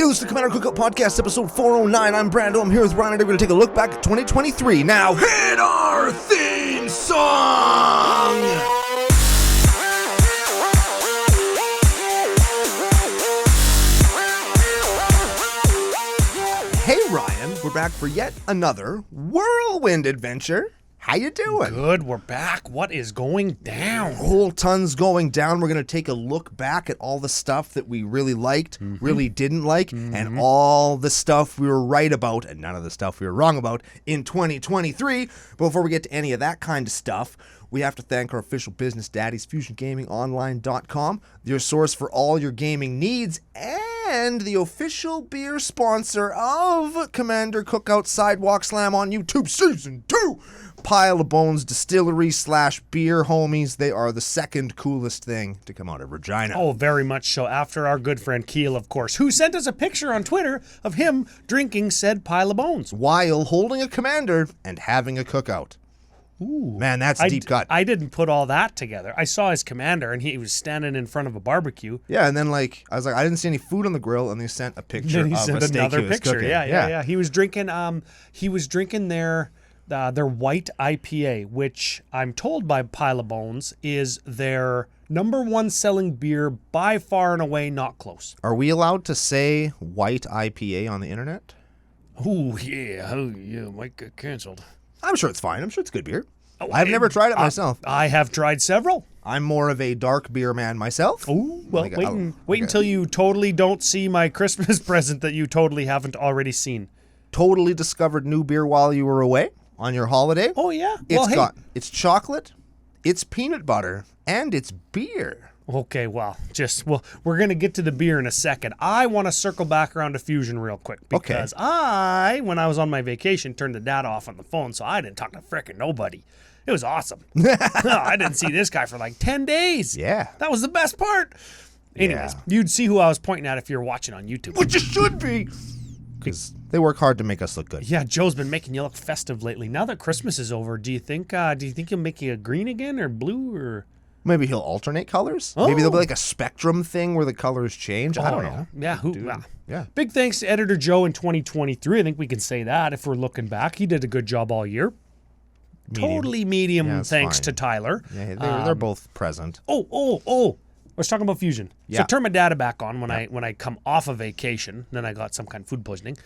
This is the Commander Cookout Podcast, episode 409. I'm Brando. I'm here with Ryan, and we're going to take a look back at 2023. Now, hit our theme song! Hey, Ryan. We're back for yet another whirlwind adventure. How you doing? Good, we're back. What is going down? Whole tons going down. We're going to take a look back at all the stuff that we really liked, really didn't like, and all the stuff we were right about and none of the stuff we were wrong about in 2023. But before we get to any of that kind of stuff, we have to thank our official business daddies, FusionGamingOnline.com, your source for all your gaming needs, and the official beer sponsor of Commander Cookout Sidewalk Slam on YouTube Season 2. Pile of Bones Distillery / beer homies. They are the second coolest thing to come out of Regina. Oh, very much so. After our good friend Keel, of course, who sent us a picture on Twitter of him drinking said pile of bones. While holding a commander and having a cookout. Ooh. Man, that's a deep cut. I didn't put all that together. I saw his commander, and he was standing in front of a barbecue. Yeah, and then I was like, I didn't see any food on the grill, and they sent a picture Then he of sent a steak another he was picture. cooking. Yeah. He was drinking. Their white IPA, which I'm told by Pile of Bones is their number one selling beer by far and away, not close. Are we allowed to say white IPA on the internet? Oh yeah, might get canceled. I'm sure it's fine. I'm sure it's good beer. I've never tried it myself. I have tried several. I'm more of a dark beer man myself. Oh, well, wait until you totally don't see my Christmas present that you totally haven't already seen. Totally discovered new beer while you were away on your holiday. Oh, yeah? It's chocolate, it's peanut butter, and it's beer. Okay, well, we're going to get to the beer in a second. I want to circle back around to Fusion real quick because when I was on my vacation, turned the data off on the phone, so I didn't talk to frickin' nobody. It was awesome. I didn't see this guy for like 10 days. Yeah. That was the best part. Anyways, You'd see who I was pointing at if you're watching on YouTube. Which you should be. Because they work hard to make us look good. Yeah, Joe's been making you look festive lately. Now that Christmas is over, do you think he'll make you green again or blue or... Maybe he'll alternate colors. Oh. Maybe there'll be like a spectrum thing where the colors change. I don't know. Yeah. Big thanks to Editor Joe in 2023. I think we can say that if we're looking back. He did a good job all year. Totally medium thanks to Tyler. Yeah, they're both present. Oh. I was talking about Fusion. Yeah. So I turned my data back on when I come off of vacation. Then I got some kind of food poisoning.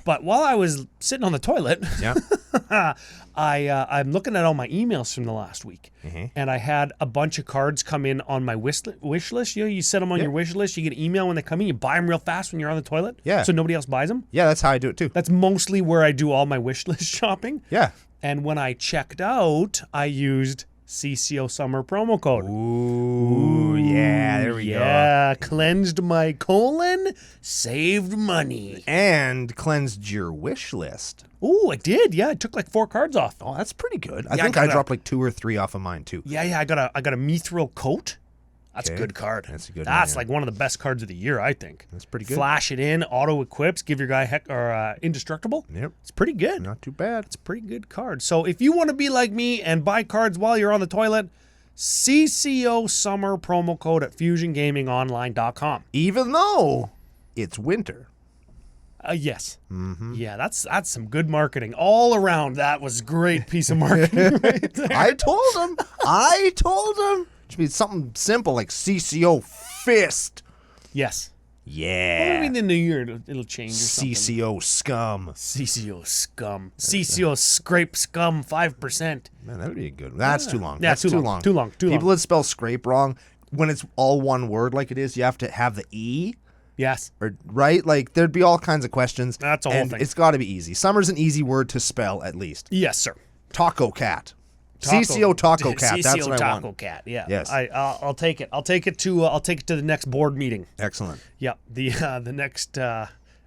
But while I was sitting on the toilet, I'm looking at all my emails from the last week. And I had a bunch of cards come in on my wish list. You know, you set them on your wish list. You get an email when they come in. You buy them real fast when you're on the toilet. Yeah. So nobody else buys them. Yeah, that's how I do it too. That's mostly where I do all my wish list shopping. Yeah. And when I checked out, I used CCO summer promo code. Ooh, yeah, there we go. Yeah, cleansed my colon, saved money. And cleansed your wish list. Ooh, I did. Yeah, I took like 4 cards off. Oh, that's pretty good. I think I dropped like 2 or 3 off of mine too. Yeah, I got a mithril coat. That's a good card. That's a good one. That's like one of the best cards of the year, I think. That's pretty good. Flash it in, auto equips, give your guy indestructible. Yep. It's pretty good. Not too bad. It's a pretty good card. So if you want to be like me and buy cards while you're on the toilet, CCO summer promo code at FusionGamingOnline.com. Even though it's winter. Yes. Mm-hmm. Yeah, that's some good marketing all around. That was a great piece of marketing right there. I told him. It should be something simple like CCO Fist. Yes. Yeah. Well, maybe in the new year it'll change or something. CCO Scum. CCO Scum. CCO Scrape Scum 5%. Man, that would be a good one. That's too long. Yeah, That's too long. People that spell scrape wrong, when it's all one word like it is, you have to have the E. Yes. Right? Like, there'd be all kinds of questions. That's a whole thing. It's got to be easy. Summer's an easy word to spell, at least. Yes, sir. Taco Cat. CCO Taco Cat. CCO That's what I want. Taco Cat. Yeah. Yes. I'll take it. I'll take it to the next board meeting. Excellent. Yeah. The next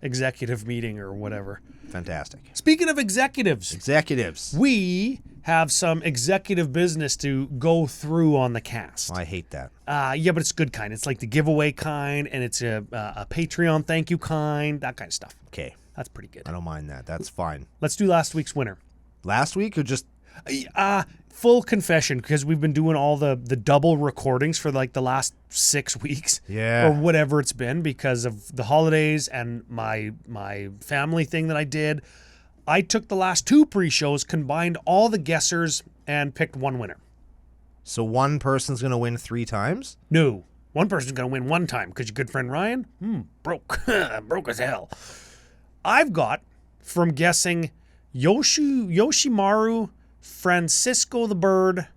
executive meeting or whatever. Fantastic. Speaking of executives, we have some executive business to go through on the cast. I hate that. Yeah, but it's good kind. It's like the giveaway kind, and it's a Patreon thank you kind, that kind of stuff. Okay. That's pretty good. I don't mind that. That's fine. Let's do last week's winner. Last week or just... full confession, because we've been doing all the double recordings for like the last 6 weeks, or whatever it's been, because of the holidays and my family thing that I did. I took the last 2 pre-shows, combined all the guessers, and picked one winner. So one person's going to win 3 times? No. One person's going to win 1 time, because your good friend Ryan, broke. Broke as hell. I've got, from guessing, Yoshimaru, Francisco the Bird,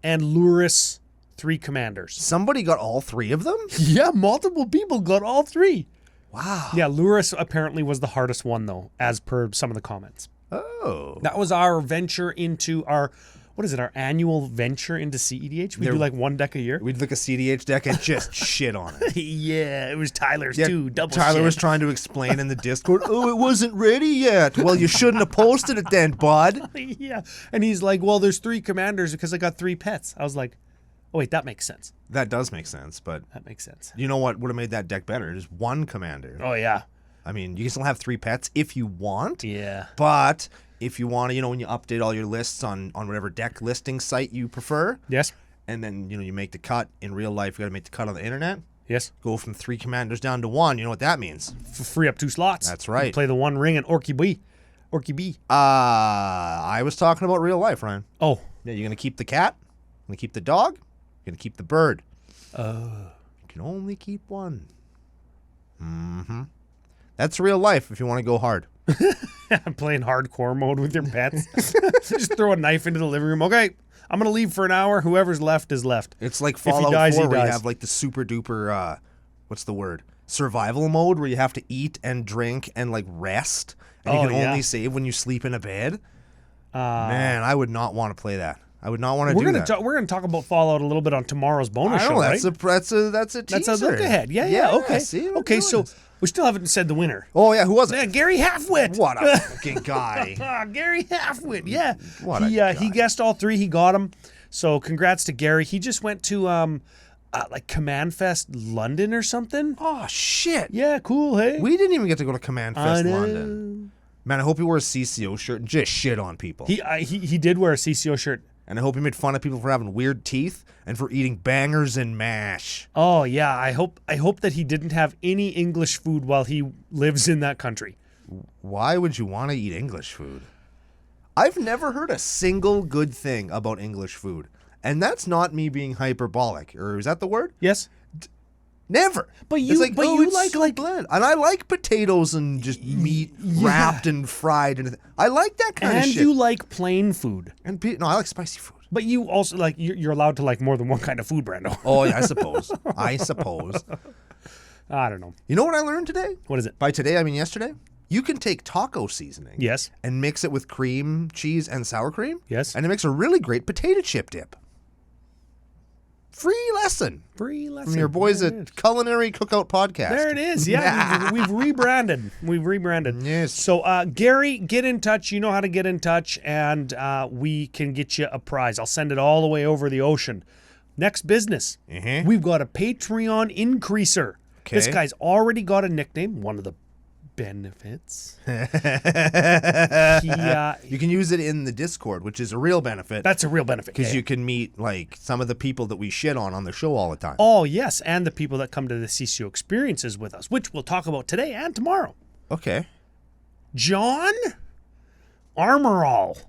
and Luris, 3 commanders. Somebody got all 3 of them? Yeah, multiple people got all 3. Wow. Yeah, Luris apparently was the hardest one, though, as per some of the comments. Oh. That was our venture into our annual venture into cEDH. We do like 1 deck a year. We'd look a cEDH deck and just shit on it. Yeah, it was Tyler's too. Double Tyler shit. was trying to explain in the Discord, oh, it wasn't ready yet. Well, you shouldn't have posted it then, bud. Yeah. And he's like, well, there's 3 commanders because I got 3 pets. I was like, oh, wait, that makes sense. That does make sense, but... That makes sense. You know what would have made that deck better? Just 1 commander. Oh, yeah. I mean, you can still have 3 pets if you want. Yeah. But if you want to, when you update all your lists on whatever deck listing site you prefer. Yes. And then, you make the cut in real life. You got to make the cut on the internet. Yes. Go from 3 commanders down to 1. You know what that means? Free up 2 slots. That's right. You play the One Ring and Orky B. I was talking about real life, Ryan. Oh. Yeah, you're going to keep the cat. You're going to keep the dog. You're going to keep the bird. You can only keep 1. Mm-hmm. That's real life if you want to go hard. Playing hardcore mode with your pets. Just throw a knife into the living room. Okay, I'm going to leave for an hour. Whoever's left is left. It's like Fallout 4 where you have like the super duper, what's the word? Survival mode where you have to eat and drink and like rest. And you can only save when you sleep in a bed. Man, I would not want to play that. I would not want to do that. We're going to talk about Fallout a little bit on tomorrow's bonus show, right? That's a teaser. That's a look ahead. Yeah, okay. See, okay, so we still haven't said the winner. Oh, yeah, who was it? Yeah, Gary Halfwit. What a fucking guy. Gary Halfwit, yeah. What a guy. He guessed all 3. He got them. So congrats to Gary. He just went to like Command Fest London or something. Oh, shit. Yeah, cool, hey. We didn't even get to go to Command Fest London. Man, I hope he wore a CCO shirt and just shit on people. He did wear a CCO shirt. And I hope he made fun of people for having weird teeth and for eating bangers and mash. Oh, yeah. I hope that he didn't have any English food while he lives in that country. Why would you want to eat English food? I've never heard a single good thing about English food. And that's not me being hyperbolic. Or is that the word? Yes. Never. But you, it's you it's like so bland. And I like potatoes and just meat wrapped and fried. And I like that kind of shit. And you like plain food. No, I like spicy food. But you also like, you're allowed to like more than one kind of food, Brando. Oh, yeah, I suppose. I suppose. I don't know. You know what I learned today? What is it? By today, I mean yesterday. You can take taco seasoning. Yes. And mix it with cream, cheese, and sour cream. Yes. And it makes a really great potato chip dip. Free lesson. From your boys at Culinary Cookout Podcast. There it is. Yeah, we've rebranded. Yes. So, Gary, get in touch. You know how to get in touch, and we can get you a prize. I'll send it all the way over the ocean. Next business. We've got a Patreon increaser. Okay. This guy's already got a nickname, one of the benefits. You can use it in the Discord, which is a real benefit. That's a real benefit. Because you can meet like some of the people that we shit on the show all the time. Oh, yes. And the people that come to the CCO experiences with us, which we'll talk about today and tomorrow. Okay. John Armorall.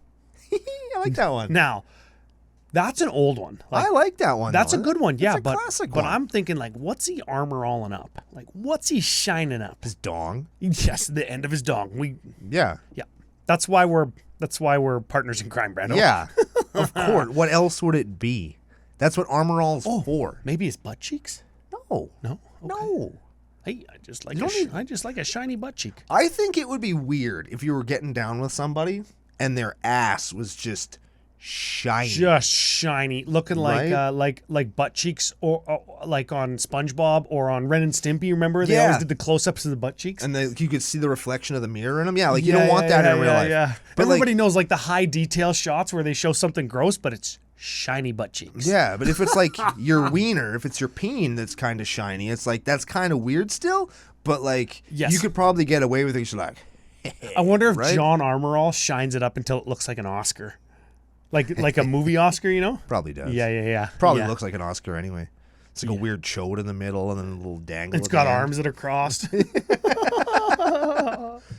I like that one. Now, that's an old one. I like that one. That's a good one, yeah. It's a classic one. But I'm thinking, like, what's he armoralling up? Like, what's he shining up? His dong. Yes, the end of his dong. Yeah. That's why we're partners in crime, Brando. Yeah. Of course. What else would it be? That's what Armorall's for. Maybe his butt cheeks? No. Okay. No. Hey, I just like a shiny butt cheek. I think it would be weird if you were getting down with somebody and their ass was just shiny. Just shiny, looking like like butt cheeks, or like on SpongeBob or on Ren and Stimpy. Remember they always did the close-ups of the butt cheeks, and you could see the reflection of the mirror in them. Yeah, like you don't want that in real life. Yeah, but everybody knows like the high detail shots where they show something gross, but it's shiny butt cheeks. Yeah, but if it's like your wiener, if it's your peen that's kind of shiny, it's like that's kind of weird still. But like you could probably get away with it. You're like, I wonder if John Armorall shines it up until it looks like an Oscar. Like a movie Oscar, you know? Probably does. Yeah. Probably Yeah. looks like an Oscar anyway. It's like a weird chode in the middle and then a little dangle. It's at the got end. arms that are crossed.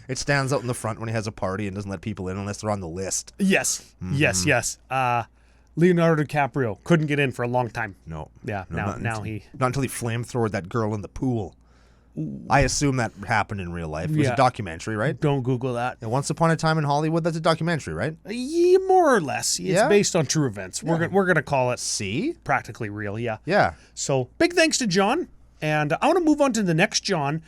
It stands out in the front when he has a party and doesn't let people in unless they're on the list. Yes. Leonardo DiCaprio couldn't get in for a long time. No. Yeah, No, now he... Not until he flamethrowed that girl in the pool. I assume that happened in real life. It was Yeah. a documentary, right? Don't Google that. And Once Upon a Time in Hollywood, that's a documentary, right? Yeah, more or less. It's Yeah? based on true events. We're gonna call it See? practically real, yeah. Yeah. So big thanks to John. And I want to move on to the next John.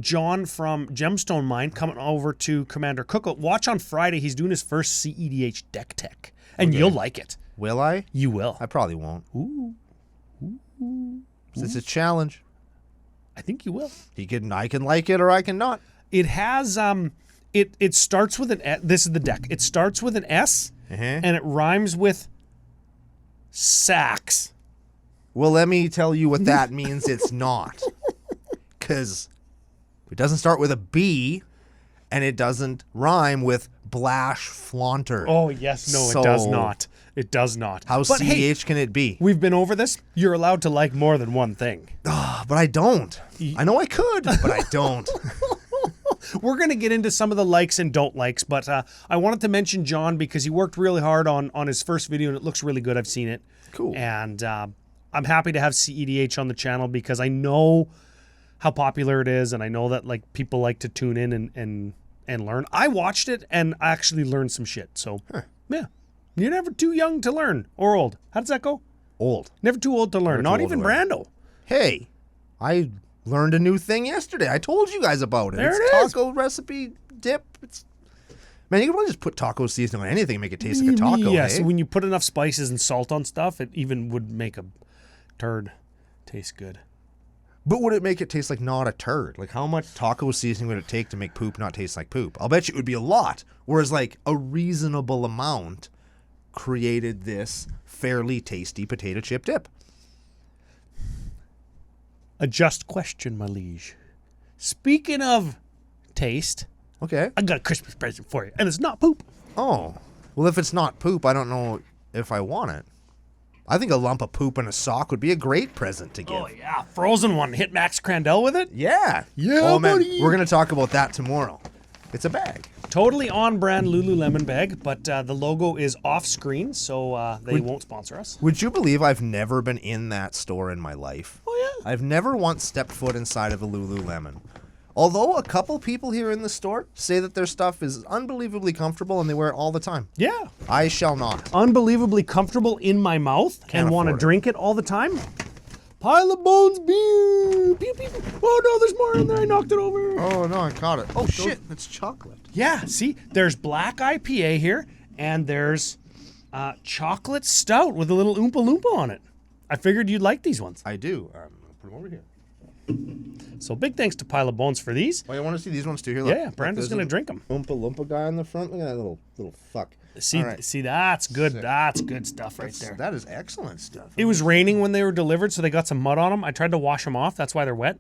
John from Gemstone Mine coming over to Commander Cookout. Watch on Friday. He's doing his first cEDH deck tech. And you'll like it. Will I? You will. I probably won't. Ooh. It's a challenge. I think you will. I can like it or I can not. It has it starts with an S. This is the deck. It starts with an S and it rhymes with sax. Well, let me tell you what that means it's not. Because it doesn't start with a B and it doesn't rhyme with Blash Flaunter. Oh, yes. No, it does not. It does not. How But hey, cEDH can it be? we've been over this. You're allowed to like more than one thing. But I don't. I know I could, but I don't. We're going to get into some of the likes and don't likes, but I wanted to mention John because he worked really hard on his first video and it looks really good. I've seen it. Cool. And I'm happy to have cEDH on the channel because I know how popular it is and I know that like people like to tune in and learn. I watched it and I actually learned some shit. So, yeah. You're never too young to learn or old. How does that go? Old. Never too old to learn. Never Not too old even to learn. Brando. Hey, I learned a new thing yesterday. I told you guys about it. There It's it is. taco recipe dip. Man, you can probably just put taco seasoning on anything and make it taste like a taco. Yes, hey? when you put enough spices and salt on stuff, it even would make a turd taste good. But would it make it taste like not a turd? Like how much taco seasoning would it take to make poop not taste like poop? I'll bet you it would be a lot. Whereas like a reasonable amount created this fairly tasty potato chip dip. A just question, my liege. Speaking of taste, Okay. I got a Christmas present for you, and it's not poop. Oh. Well, if it's not poop, I don't know if I want it. I think a lump of poop in a sock would be a great present to give. Oh yeah, frozen one. Hit Max Crandell with it. Yeah. Yeah, Oh, man. buddy. We're going to talk about that tomorrow. It's a bag. Totally on-brand Lululemon bag, but the logo is off-screen, so they won't sponsor us. Would you believe I've never been in that store in my life? Oh yeah. I've never once stepped foot inside of a Lululemon. Although a couple people here in the store say that their stuff is unbelievably comfortable and they wear it all the time. Yeah. I shall not. Unbelievably comfortable in my mouth and want to afford it. drink it all the time. Pile of Bones beer. Pew, pew, pew. Oh no, there's more in there. I knocked it over. Oh, no, I caught it. Oh, shit. It's chocolate. Yeah, see, there's black IPA here, and there's chocolate stout with a little Oompa Loompa on it. I figured you'd like these ones. I do. I'll put them over here. So big thanks to Pile of Bones for these. Oh, you want to see these ones too? Here, look. Yeah, Look, Brando's there's going to a drink them. Oompa Loompa guy on the front. Look at that little fuck. See, All right. see, that's good. That's good stuff right there. That is excellent stuff. It was raining when they were delivered, so they got some mud on them. I tried to wash them off. That's why they're wet.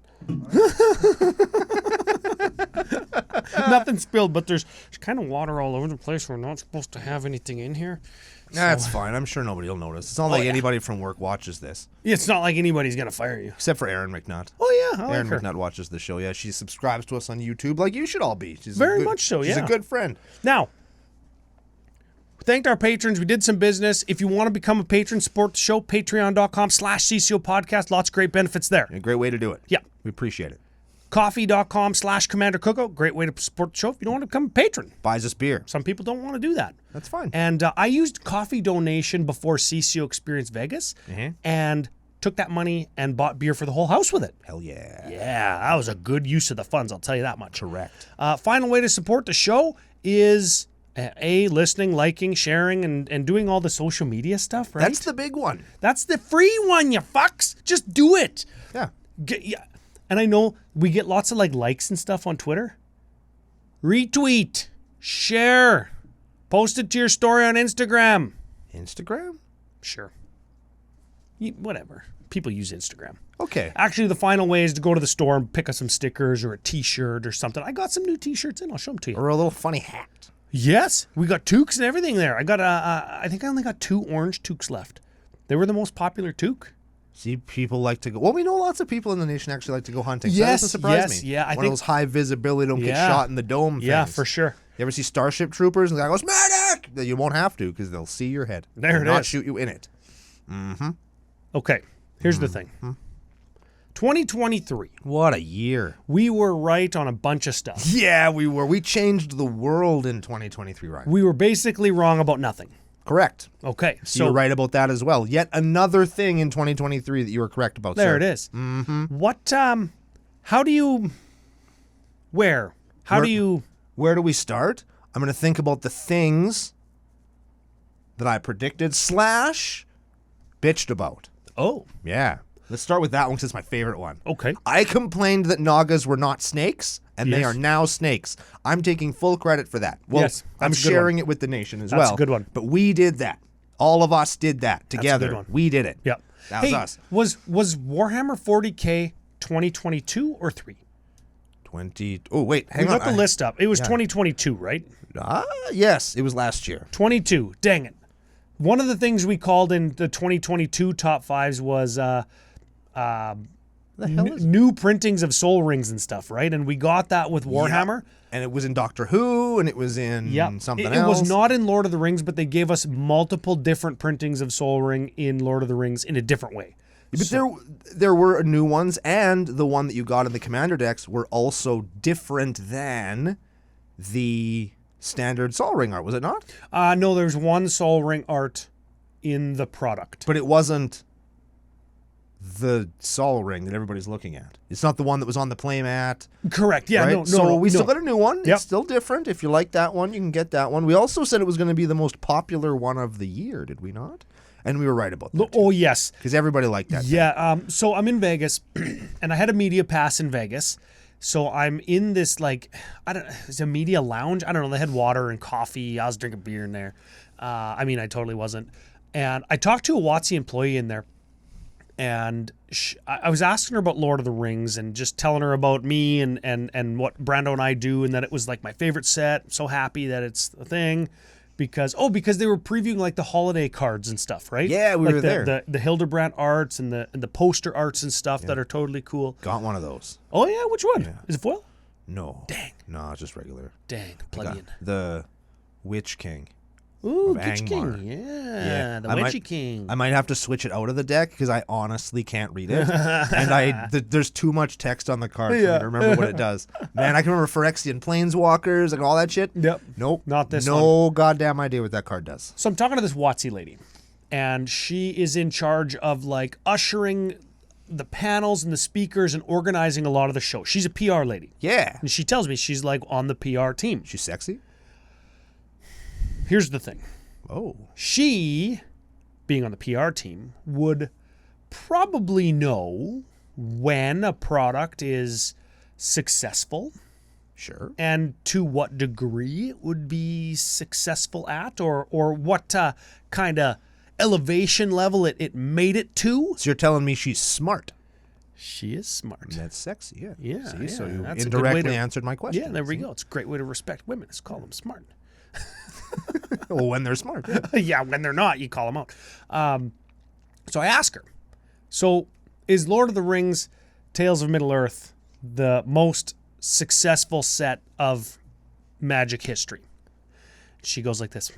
Nothing spilled, but there's kind of water all over the place. We're not supposed to have anything in here. That's fine. I'm sure nobody will notice. It's not like anybody from work watches this. It's not like anybody's going to fire you. Except for Erin McNutt. Oh, yeah. I Erin like her. McNutt watches the show. Yeah, she subscribes to us on YouTube like you should all be. She's Very much so, She's yeah. a good friend. Now, we thanked our patrons. We did some business. If you want to become a patron, support the show, patreon.com/CCO podcast. Lots of great benefits there. A great way to do it. Yeah. We appreciate it. Coffee.com/Commander Cookout. Great way to support the show if you don't want to become a patron. Buys us beer. Some people don't want to do that. That's fine. And I used coffee donation before CCO Experience Vegas and took that money and bought beer for the whole house with it. Hell yeah. Yeah, that was a good use of the funds, I'll tell you that much. Correct. Final way to support the show is listening, liking, sharing, and doing all the social media stuff, right? That's the big one. That's the free one, you fucks. Just do it. Yeah. Yeah. And I know we get lots of likes and stuff on Twitter. Retweet, share, post it to your story on Instagram. Instagram? Sure. Whatever. People use Instagram. Okay. Actually, the final way is to go to the store and pick up some stickers or a t-shirt or something. I got some new t-shirts in. I'll show them to you. Or a little funny hat. Yes, we got toques and everything there. I got I think I only got 2 orange toques left. They were the most popular toque. See, people like to go. Well, we know lots of people in the nation actually like to go hunting. So that Yes, doesn't surprise yes, me. yeah, I One think- of those high visibility, don't get Yeah. shot in the dome things. Yeah, for sure. You ever see Starship Troopers and the guy goes, medic? You won't have to because they'll see your head. There They'll it not is. shoot you in it. Okay, here's the thing. 2023. What a year. We were right on a bunch of stuff. Yeah, we were. We changed the world in 2023, right? We were basically wrong about nothing. Correct. Okay, So you're right about that as well. Yet another thing in 2023 that you were correct about, there sir. it is. What? How do you? Where? How do you? Where do we start? I'm going to think about the things that I predicted / bitched about. Oh, Yeah. Let's start with that one because it's my favorite one. okay. I complained that Nagas were not snakes, and they Yes. are now snakes. I'm taking full credit for that. Well, Yes, I'm that's a good sharing it with the nation as well. That's a good one. But we did that. All of us did that a together. good one. We did it. Yep. That was us. Was Warhammer 40K 2022 or 3? 20. Oh, wait. Hang We on. got the list up. It was 2022, right? Yes, it was last year. 22. Dang it. One of the things we called in the 2022 top 5s was The hell is it? new printings of Soul Rings and stuff, right? And we got that with Warhammer. And it was in Doctor Who, and it was in something It else. was not in Lord of the Rings, but they gave us multiple different printings of Soul Ring in Lord of the Rings in a different way. But there were new ones, and the one that you got in the Commander decks were also different than the standard Sol Ring art, was it not? No, there's one Soul Ring art in the product. But it wasn't the Sol Ring that everybody's looking at. It's not the one that was on the playmat. Correct. Yeah, right? no, we still got a new one. Yep. It's still different. If you like that one, you can get that one. We also said it was going to be the most popular one of the year, did we not? And we were right about that. Oh, yes. Because everybody liked that. Yeah, so I'm in Vegas, and I had a media pass in Vegas. So I'm in this, like, I don't know, it's a media lounge. I don't know. They had water and coffee. I was drinking beer in there. I mean, I totally wasn't. And I talked to a WotC employee in there, and I was asking her about Lord of the Rings and just telling her about me and what Brando and I do, and that it was like my favorite set. I'm so happy that it's a thing. Because they were previewing like the holiday cards and stuff, right? Yeah, we like were there. The Hildebrand arts and the poster arts and stuff that are totally cool. Got one of those. Oh yeah, which one? Is it foil? No. Dang. No, it's just regular. Dang, plug-in. The Witch King. Ooh, of Witch Angmar. King. Yeah, the Witchy King. I might have to switch it out of the deck because I honestly can't read it. And there's too much text on the card for me to remember what it does. Man, I can remember Phyrexian Planeswalkers and all that shit. Yep. Nope. Not this No goddamn idea what that card does. So I'm talking to this WotC lady, and she is in charge of like ushering the panels and the speakers and organizing a lot of the show. She's a PR lady. Yeah. And she tells me she's like on the PR team. She's sexy? Here's the thing. Oh. She, being on the PR team, would probably know when a product is successful Sure. and to what degree it would be successful at, or what kind of elevation level it made it to. So you're telling me she's smart. She is smart. That's sexy, yeah. Yeah, See, so yeah, you that's a good way indirectly to- answered my question. Yeah, there we See? go. It's a great way to respect women, is call them smart. Well, when they're smart. Yeah, when they're not, you call them out. So I ask her, so is Lord of the Rings Tales of Middle-earth the most successful set of Magic history? She goes like this,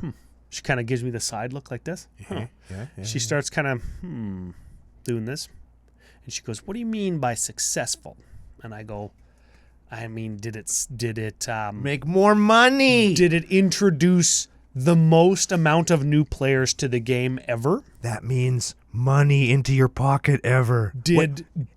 She kind of gives me the side look like this. Yeah. She starts kind of, doing this. And she goes, what do you mean by successful? And I go, I mean, did it Make more money. did it introduce the most amount of new players to the game ever? That means money into your pocket ever.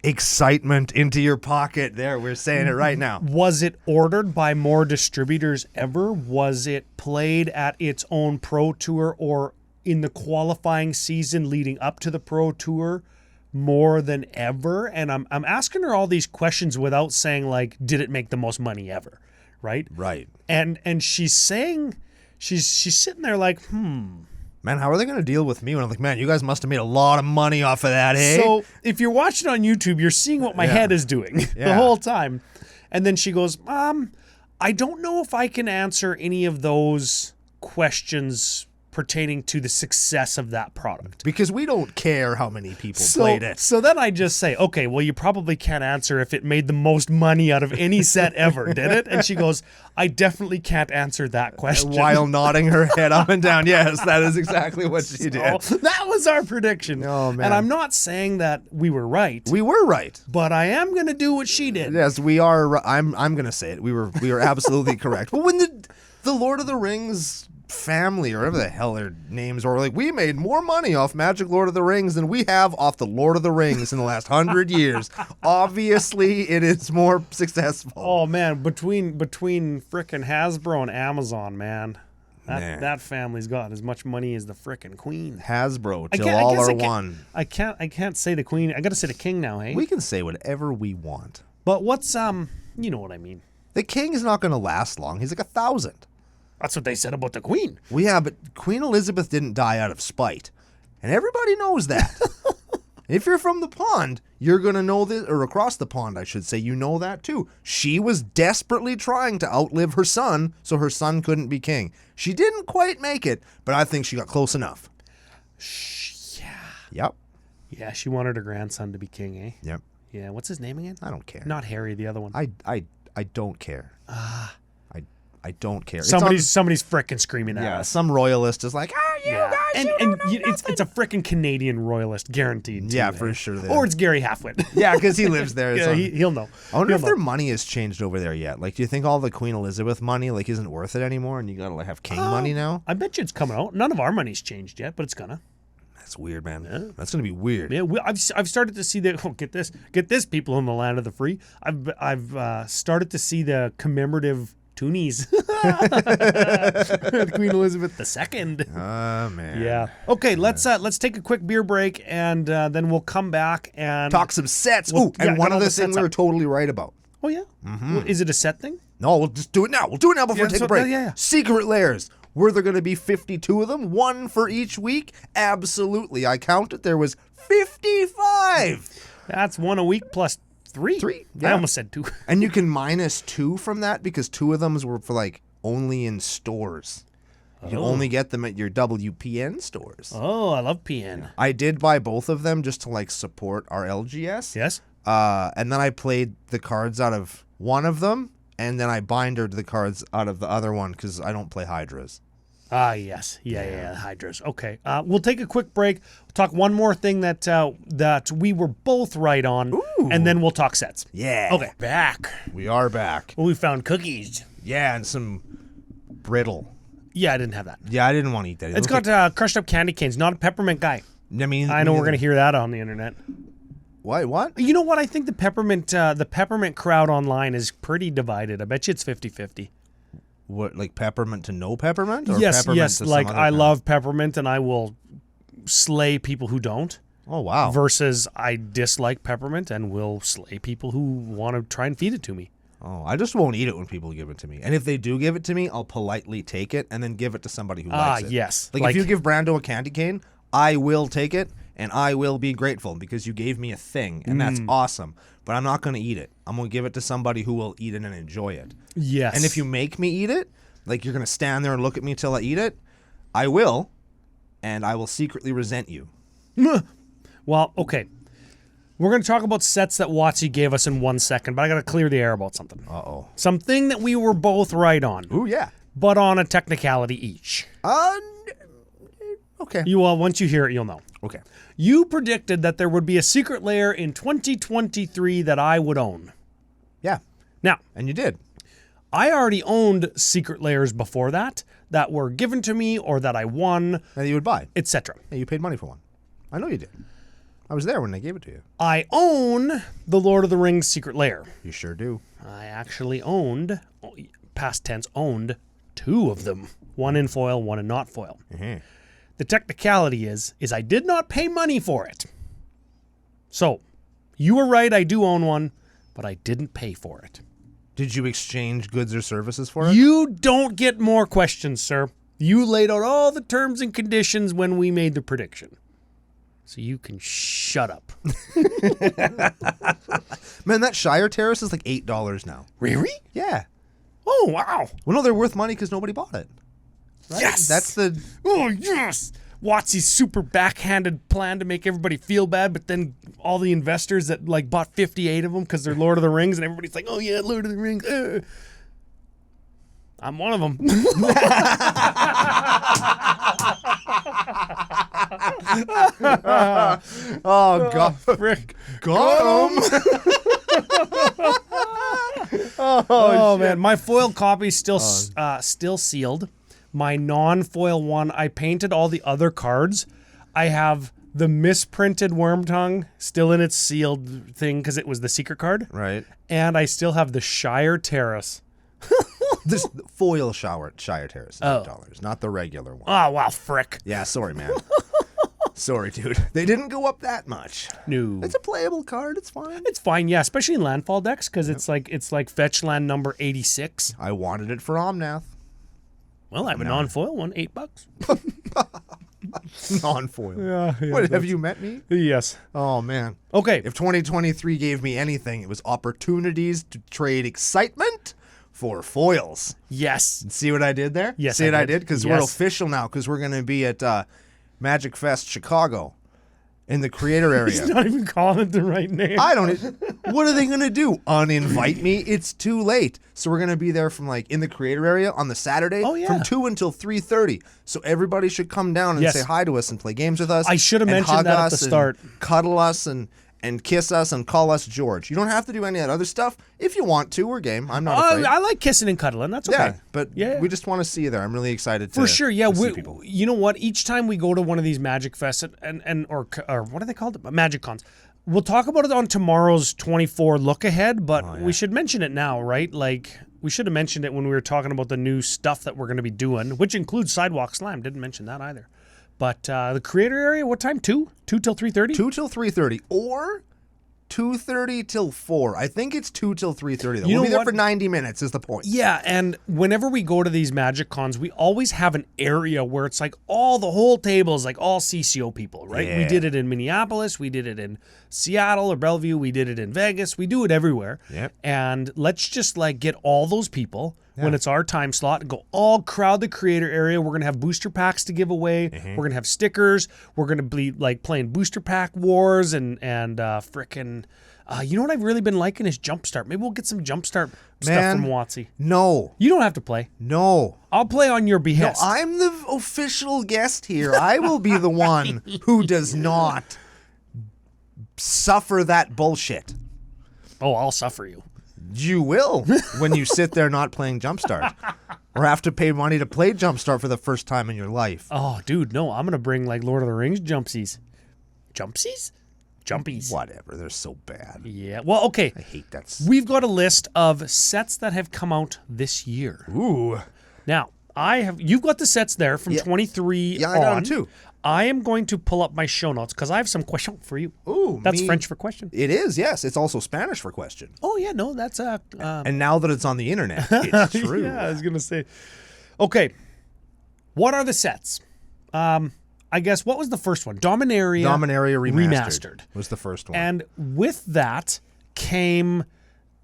Excitement into your pocket. There, we're saying it right now. Was it ordered by more distributors ever? Was it played at its own Pro Tour or in the qualifying season leading up to the Pro Tour more than ever? And I'm asking her all these questions without saying like, did it make the most money ever? Right? Right. And she's saying, she's sitting there like, Man, how are they going to deal with me when I'm like, man, you guys must have made a lot of money off of that, eh? So if you're watching on YouTube, you're seeing what my head is doing the Yeah. whole time. And then she goes, I don't know if I can answer any of those questions pertaining to the success of that product. Because we don't care how many people played it. So then I just say, okay, well, you probably can't answer if it made the most money out of any set ever, did it? And she goes, I definitely can't answer that question. While nodding her head up and down. Yes, that is exactly what she did. So that was our prediction. Oh, man. And I'm not saying that we were right. We were right. But I am going to do what she did. Yes, we are. I'm going to say it. We were absolutely correct. But when the Lord of the Rings family or whatever the hell their names were, like, we made more money off Magic Lord of the Rings than we have off the Lord of the Rings in the last 100 years. Obviously, it is more successful. Oh man, between frickin' Hasbro and Amazon, man. That family's got as much money as the frickin' queen. Hasbro, till all are one. I can't say the queen. I gotta say the king now, hey? We can say whatever we want. But what's you know what I mean. The king is not gonna last long. He's like 1,000. That's what they said about the queen. Well, yeah, but Queen Elizabeth didn't die out of spite. And everybody knows that. If you're from the pond, you're going to know this, or across the pond, I should say, you know that too. She was desperately trying to outlive her son, so her son couldn't be king. She didn't quite make it, but I think she got close enough. Yeah. Yep. Yeah, she wanted her grandson to be king, eh? Yep. Yeah, what's his name again? I don't care. Not Harry, the other one. I don't care. I don't care. Somebody's frickin' screaming at us. Yeah, some royalist is like, you guys, it's a frickin' Canadian royalist, guaranteed. Too, yeah, for sure. Or it's Gary Halfwit. Yeah, because he lives there. Yeah, he'll know. I wonder if their money has changed over there yet. Like, do you think all the Queen Elizabeth money isn't worth it anymore, and you gotta have king money now? I bet you it's coming out. None of our money's changed yet, but it's gonna. That's weird, man. Yeah. That's gonna be weird. Yeah, I've started to see the get this people in the land of the free. I've started to see the commemorative toonies. Queen Elizabeth II. Oh man. Yeah. Okay, let's take a quick beer break, and then we'll come back and talk some sets. One of the things we were totally right about. Oh yeah. Mm-hmm. Well, is it a set thing? No, we'll just do it now. We'll do it now before we take a break. Yeah. Secret lairs. Were there going to be 52 of them? One for each week? Absolutely. I counted. There was 55. That's one a week plus 3. 3. Yeah. I almost said 2. And you can minus 2 from that because 2 of them were for only in stores. You only get them at your WPN stores. Oh, I love PN. I did buy both of them just to support our LGS. Yes. And then I played the cards out of one of them, and then I bindered the cards out of the other one because I don't play Hydras. Yes. Yeah, Hydras. Okay. We'll take a quick break. We'll talk one more thing that we were both right on, and then we'll talk sets. Yeah. Okay. Back. We are back. Well, we found cookies. Yeah, and some brittle. Yeah, I didn't have that. Yeah, I didn't want to eat that. It's got crushed up candy canes. Not a peppermint guy. I mean, I know we're gonna hear that on the internet. What? You know what? I think the peppermint crowd online is pretty divided. I bet you it's 50-50. What, like peppermint to no peppermint? Or Yes. peppermint to Like some other I kind? love peppermint, and I will slay people who don't. Oh wow. Versus I dislike peppermint and will slay people who want to try and feed it to me. Oh, I just won't eat it when people give it to me. And if they do give it to me, I'll politely take it and then give it to somebody who likes it. Yes. Like if you give Brando a candy cane, I will take it and I will be grateful because you gave me a thing and that's awesome. But I'm not going to eat it. I'm going to give it to somebody who will eat it and enjoy it. Yes. And if you make me eat it, like you're going to stand there and look at me till I eat it, I will, and I will secretly resent you. Well, okay. We're going to talk about sets that WotC gave us in 1 second, but I got to clear the air about something. Uh-oh. Something that we were both right on. Ooh, yeah. But on a technicality each. Okay. Once you hear it, you'll know. Okay. You predicted that there would be a secret lair in 2023 that I would own. Yeah. Now, And you did. I already owned secret lairs before that were given to me or that I won, That you would buy. etc. Yeah, you paid money for one. I know you did. I was there when they gave it to you. I own the Lord of the Rings secret lair. You sure do. I actually owned, past tense, owned 2 of them. One in foil, one in not foil. Mm-hmm. The technicality is I did not pay money for it. So, you were right, I do own one, but I didn't pay for it. Did you exchange goods or services for it? You don't get more questions, sir. You laid out all the terms and conditions when we made the prediction. So you can shut up. Man, that Shire Terrace is like $8 now. Really? Yeah. Oh, wow. Well, no, they're worth money because nobody bought it. Right? Yes. That's the... Oh, yes. Watsy's super backhanded plan to make everybody feel bad, but then all the investors that like bought 58 of them because they're Lord of the Rings, and everybody's like, oh, yeah, Lord of the Rings. I'm one of them. Oh, God. Frick. Got him. Oh man, my foil copy's still still sealed. My non-foil one, I painted all the other cards. I have the misprinted Wormtongue still in its sealed thing because it was the secret card. Right. And I still have the Shire Terrace. This foil Shire Terrace is $8, not the regular one. Oh, wow, frick. Yeah, sorry, man. Sorry, dude. They didn't go up that much. No. It's a playable card. It's fine. It's fine, yeah, especially in landfall decks because it's like fetch land number 86. I wanted it for Omnath. Well, I have a non-foil one, $8. Non-foil. Yeah, What, have you met me? Yes. Oh, man. Okay. If 2023 gave me anything, it was opportunities to trade excitement for foils. Yes. See what I did there? Yes, See what I I did. did? Because Yes. we're official now, because we're going to be at Magic Fest Chicago in the creator area. He's not even calling it the right name. I don't. What are they gonna do? Uninvite me? It's too late. So we're gonna be there from like in the creator area on the Saturday from 2 until 3:30. So everybody should come down and Yes. say hi to us and play games with us. I should have and mentioned hug that at us the and start. Cuddle us and kiss us and call us George. You don't have to do any of that other stuff. If you want to, we're game. I'm not afraid. I like kissing and cuddling. That's okay. Yeah, but Yeah. we just want to see you there. I'm really excited to For sure, yeah. to see people. You know what? Each time we go to one of these Magic Fests or what are they called? Magic Cons. We'll talk about it on tomorrow's 24 look ahead, but we should mention it now, right? Like we should have mentioned it when we were talking about the new stuff that we're going to be doing, which includes Sidewalk Slam. Didn't mention that either. But the creator area, what time? 2 till 3:30? 2 till 3:30 or 2:30 till 4. I think it's 2 till 3:30 though. You We'll know be there what? for 90 minutes is the point. Yeah, and whenever we go to these Magic Cons, we always have an area where it's like the whole table is like all CCO people, right? We Yeah. did it in Minneapolis, we did it in Seattle or Bellevue, we did it in Vegas, we do it everywhere. Yep. And let's just like get all those people when it's our time slot and go all crowd the creator area. We're gonna have booster packs to give away. We're gonna have stickers. We're gonna be like playing booster pack wars and frickin'. You know what I've really been liking is Jumpstart. Maybe we'll get some Jumpstart stuff from Watsy. No. You don't have to play. No. I'll play on your behest. I'm the official guest here. I will be the one who does not suffer that bullshit. Oh, I'll suffer you. You will when you sit there not playing Jumpstart or have to pay money to play Jumpstart for the first time in your life. Oh, dude, no. I'm going to bring like Lord of the Rings jumpsies. Jumpsies? Jumpies. Whatever. They're so bad. Yeah. Well, okay. I hate that. We've got a list of sets that have come out this year. Ooh. Now, you've got the sets there from 23 Yeah, I on. got them too. I am going to pull up my show notes because I have some question for you. Ooh. That's French for question. It is, yes. It's also Spanish for question. Oh, yeah, no, that's And now that it's on the internet, it's true. Yeah, I was going to say. Okay. What are the sets? I guess, what was the first one? Dominaria Remastered was the first one. And with that came,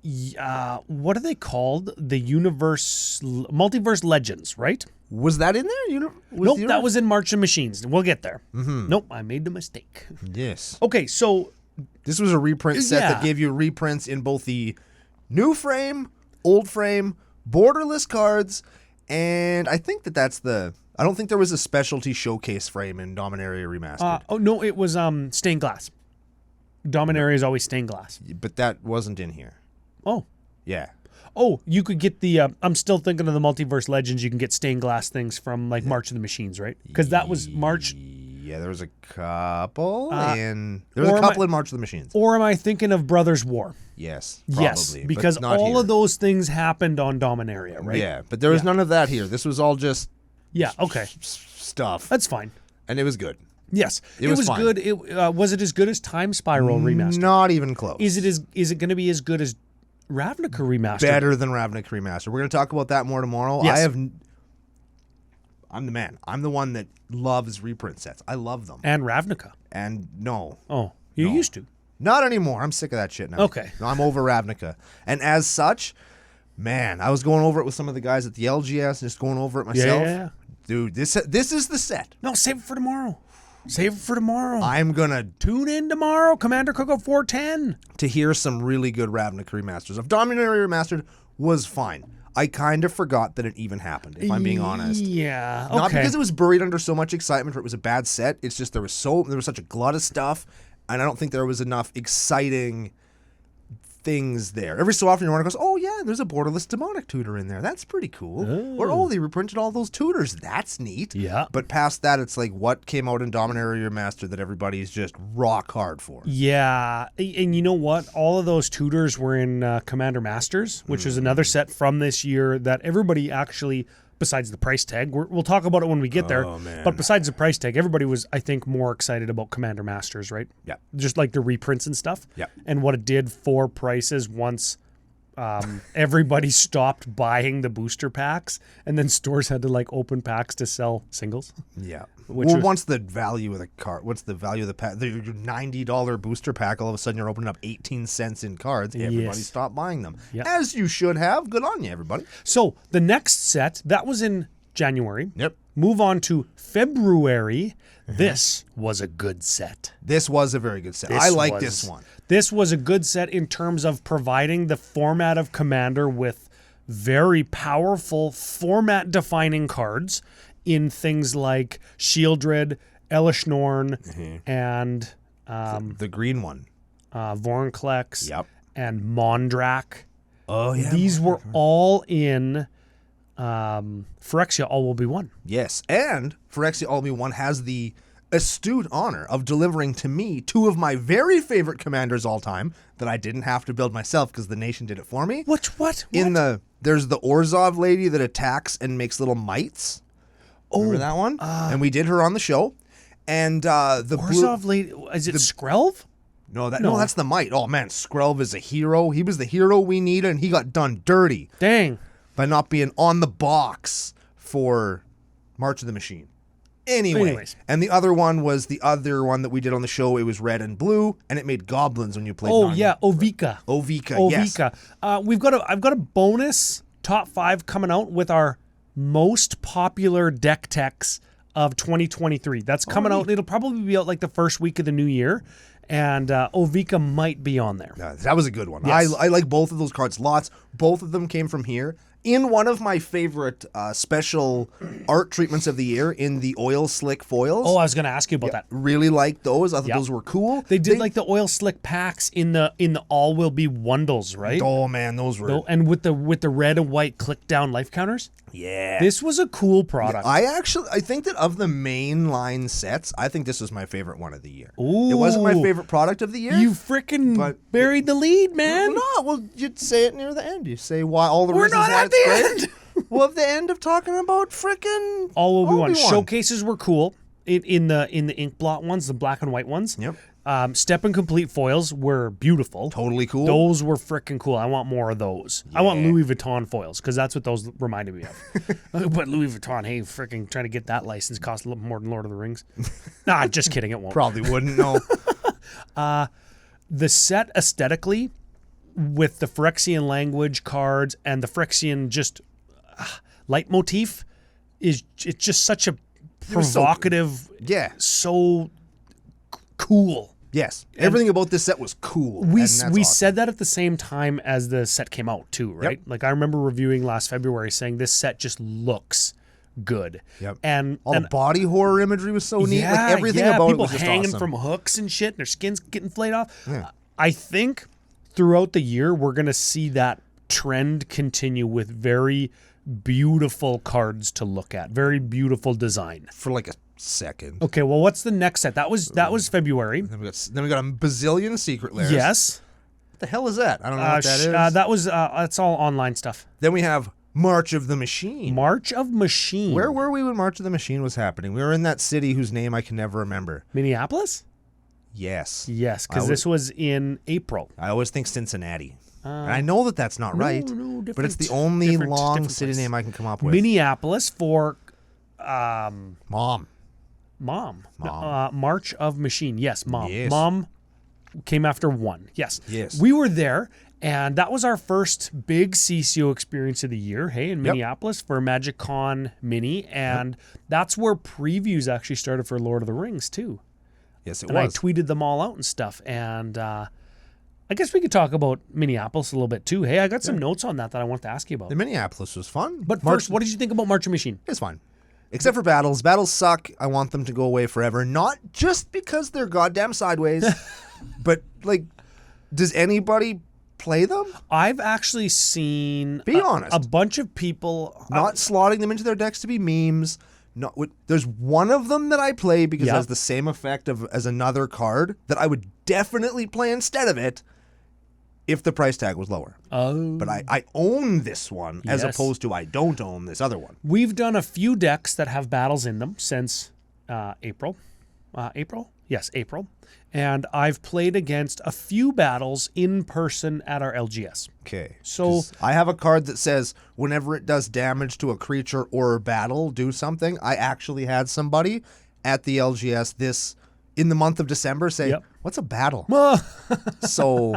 what are they called? The Multiverse Legends, right? Was that in there? Nope, that was in March of Machines. We'll get there. Mm-hmm. Nope, I made the mistake. Yes. Okay, so This was a reprint set that gave you reprints in both the new frame, old frame, borderless cards, and I think that's the... I don't think there was a specialty showcase frame in Dominaria Remastered. oh, no, it was stained glass. Dominaria is always stained glass. But that wasn't in here. Oh. Yeah. Oh, you could get the... I'm still thinking of the Multiverse Legends. You can get stained glass things from like March of the Machines, right? Because that was March... Yeah, there was a couple in... There was a couple in March of the Machines. Or am I thinking of Brothers War? Yes, probably. Yes, because but not all here. of those things happened on Dominaria, right? Yeah, but there was none of that here. This was all just... Yeah, okay. Stuff. That's fine. And it was good. Yes, it was was fine. good. Was it as good as Time Spiral Remastered? Not even close. Is it going to be as good as Ravnica Remastered? Better than Ravnica Remastered. We're going to talk about that more tomorrow. Yes. I'm the man. I'm the one that loves reprint sets. I love them. And Ravnica. And no. Oh, you used to. Not anymore. I'm sick of that shit now. Okay. No, I'm over Ravnica. And as such, Man, I was going over it with some of the guys at the LGS, just going over it myself. Yeah. Dude, this is the set. No, save it for tomorrow. Save it for tomorrow. I'm going to Tune in tomorrow, Commander Cookout 410. to hear some really good Ravnica remasters. If Dominaria Remastered was fine, I kind of forgot that it even happened, if I'm being honest. Yeah, okay. Not because it was buried under so much excitement or it was a bad set. It's just there was such a glut of stuff, and I don't think there was enough exciting things there. Every so often your runner goes, oh yeah, there's a borderless demonic tutor in there. That's pretty cool. Or, oh, they reprinted all those tutors. That's neat. Yeah. But past that, it's like, what came out in Dominaria Remastered that everybody's just rock hard for? Yeah, and you know what? All of those tutors were in Commander Masters, which is another set from this year that everybody actually, besides the price tag, we'll talk about it when we get there. Oh, man. But besides the price tag, everybody was, I think, more excited about Commander Masters, right? Yeah. Just like the reprints and stuff. Yeah. And what it did for prices once everybody stopped buying the booster packs, and then stores had to like open packs to sell singles. Yeah. Which Well, was- what's the value of the card? What's the value of the pack? The $90 booster pack, all of a sudden you're opening up 18 cents in cards. Everybody Yes. stopped buying them. Yep. As you should have. Good on you, everybody. So the next set, that was in January. Yep. Move on to February. This was a good set. This was a very good set. This I like was- this one. This was a good set in terms of providing the format of Commander with very powerful format-defining cards in things like Shieldred, Elishnorn, and The green one. Vorinclex, Yep. and Mondrak. Oh, yeah. These were all in Phyrexia All Will Be One. Yes. And Phyrexia All Be One has the astute honor of delivering to me two of my very favorite commanders all time that I didn't have to build myself because the nation did it for me. What? There's the Orzhov lady that attacks and makes little mites. Remember that one? And we did her on the show. And the Orzhov lady, is it Skrelv? No, that's the mite. Oh man, Skrelv is a hero. He was the hero we needed, and he got done dirty Dang. by not being on the box for March of the Machine. Anyways. And the other one was the other one that we did on the show. It was red and blue, and it made goblins when you played. Oh yeah, Ovika. Yes. I've got a bonus top 5 coming out with our most popular deck techs of 2023. That's coming out. It'll probably be out like the first week of the new year, and Ovika might be on there. That was a good one. Yes. I like both of those cards lots. Both of them came from here. In one of my favorite special art treatments of the year, in the oil slick foils. Oh, I was going to ask you about that. Really liked those. I thought Yep. those were cool. They did like the oil slick packs in the All Will Be Wundles, right? Oh man, those were. And with the red and white click down life counters. Yeah. This was a cool product. I think that of the main line sets, I think this was my favorite one of the year. It wasn't my Ooh. favorite product of the year. You freaking buried the lead, man. No, well, you'd say it near the end. You say why all the We're reasons not why at it's the great. end. Well, at the end of talking about frickin' All Will Be One. Obi-Wan. Showcases were cool in the ink blot ones, the black and white ones. Yep. Step and complete foils were beautiful. Totally cool. Those were freaking cool. I want more of those. I want Louis Vuitton foils because that's what those reminded me of. But Louis Vuitton, hey, freaking trying to get that license costs a little more than Lord of the Rings. Nah, just kidding. It won't. Probably wouldn't know. The set aesthetically, with the Phyrexian language cards and the Phyrexian just leitmotif, it's just such a provocative, Yeah. so cool. Yes. Everything about this set was cool. We and that's we awesome. said that at the same time as the set came out too, right? Like I remember reviewing last February saying this set just looks good. Yep. And all the body horror imagery was so neat. yeah, Like everything yeah, about it people was just hanging awesome. from hooks and shit, and their skin's getting flayed off. I think throughout the year we're gonna see that trend continue with very beautiful cards to look at, very beautiful design. For like a second. Okay, well, what's the next set? That was February. Then we got a bazillion secret layers. Yes. What the hell is that? I don't know what that is. That was that's all online stuff. Then we have March of the Machine. March of Machine. Where were we when March of the Machine was happening? We were in that city whose name I can never remember. Minneapolis? Yes. Yes, because this was in April. I always think Cincinnati. And I know that that's not right, no, but it's the different- only different long city place. name I can come up with. Minneapolis for Mom. March of Machine. Yes, Mom. Yes. Mom came after 1. Yes. Yes. We were there, And that was our first big CCO experience of the year, hey, in Minneapolis for Magic Con Mini. And that's where previews actually started for Lord of the Rings, too. Yes, it And was. I tweeted them all out and stuff. And I guess we could talk about Minneapolis a little bit, too. Hey, I got some notes on that I want to ask you about. The Minneapolis was fun. But first, what did you think about March of Machine? It's fine. Except for battles. Battles suck. I want them to go away forever. Not just because they're goddamn sideways, but, like, does anybody play them? I've actually seen Be honest. a bunch of people Not slotting them into their decks to be memes. There's one of them that I play because it has the same effect as another card that I would definitely play instead of it if the price tag was lower. Oh. But I own this one as Yes. opposed to I don't own this other one. We've done a few decks that have battles in them since April. Yes, April. And I've played against a few battles in person at our LGS. Okay. So 'Cause I have a card that says whenever it does damage to a creature or a battle, do something. I actually had somebody at the LGS in the month of December say, what's a battle? So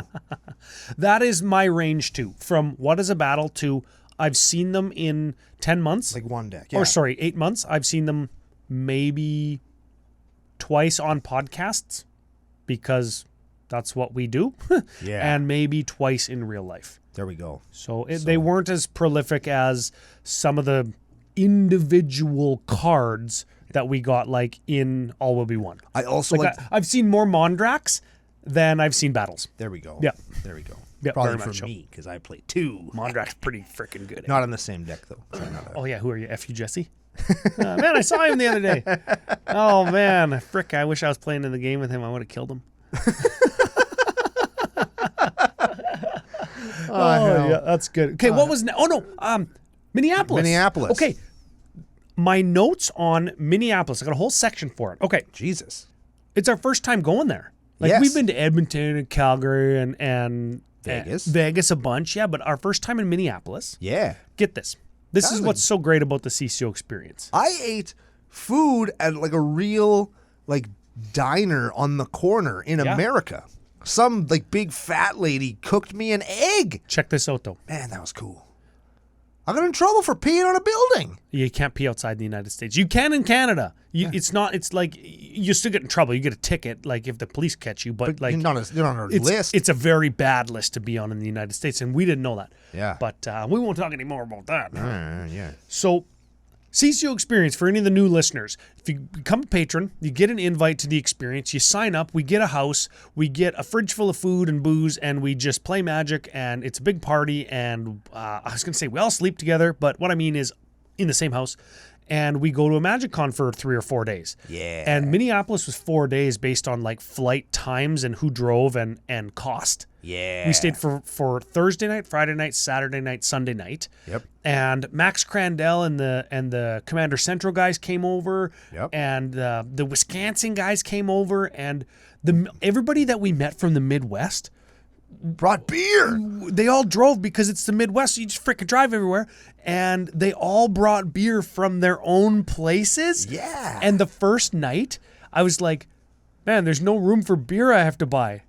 that is my range too. From what is a battle to I've seen them in 10 months. like one deck. Or sorry, 8 months. I've seen them maybe twice on podcasts because that's what we do. Yeah. And maybe twice in real life. There we go. So they weren't as prolific as some of the individual cards that we got like in All Will Be One. I also I've seen more Mondrax than I've seen battles. There we go. Yeah. There we go. Yeah, Probably very for much so. me because I play two. Mondrax pretty freaking good. Not on the same deck though. Oh yeah, who are you? F you, Jesse? Man, I saw him the other day. Oh man, frick! I wish I was playing in the game with him. I would have killed him. hell. Yeah, that's good. Okay, what was? Minneapolis. Minneapolis. Okay, my notes on Minneapolis. I got a whole section for it. Okay, Jesus. it's our first time going there. Like Yes. we've been to Edmonton and Calgary and Vegas. Vegas a bunch, yeah. But our first time in Minneapolis. Yeah. Get this. This is what's so great about the CCO experience. I ate food at like a real like diner on the corner in America. Some like big fat lady cooked me an egg. Check this out though. Man, that was cool. I got in trouble for peeing on a building. You can't pee outside the United States. You can in Canada. It's not. It's like you still get in trouble. You get a ticket, like if the police catch you. But like you're not on a list. It's a very bad list to be on in the United States, and we didn't know that. Yeah. But we won't talk anymore about that. Yeah. So, CCO experience for any of the new listeners. If you become a patron, you get an invite to the experience. You sign up. We get a house. We get a fridge full of food and booze, and we just play Magic. And it's a big party. And I was gonna say we all sleep together, but what I mean is in the same house. And we go to a Magic Con for 3 or 4 days. Yeah. And Minneapolis was 4 days based on like flight times and who drove and cost. Yeah. We stayed for Thursday night, Friday night, Saturday night, Sunday night. Yep. And Max Crandell and the Commander Central guys came over. Yep. And the Wisconsin guys came over, and everybody that we met from the Midwest brought beer. They all drove because it's the Midwest. So you just freaking drive everywhere. And they all brought beer from their own places. Yeah. And the first night, I was like, man, there's no room for beer I have to buy.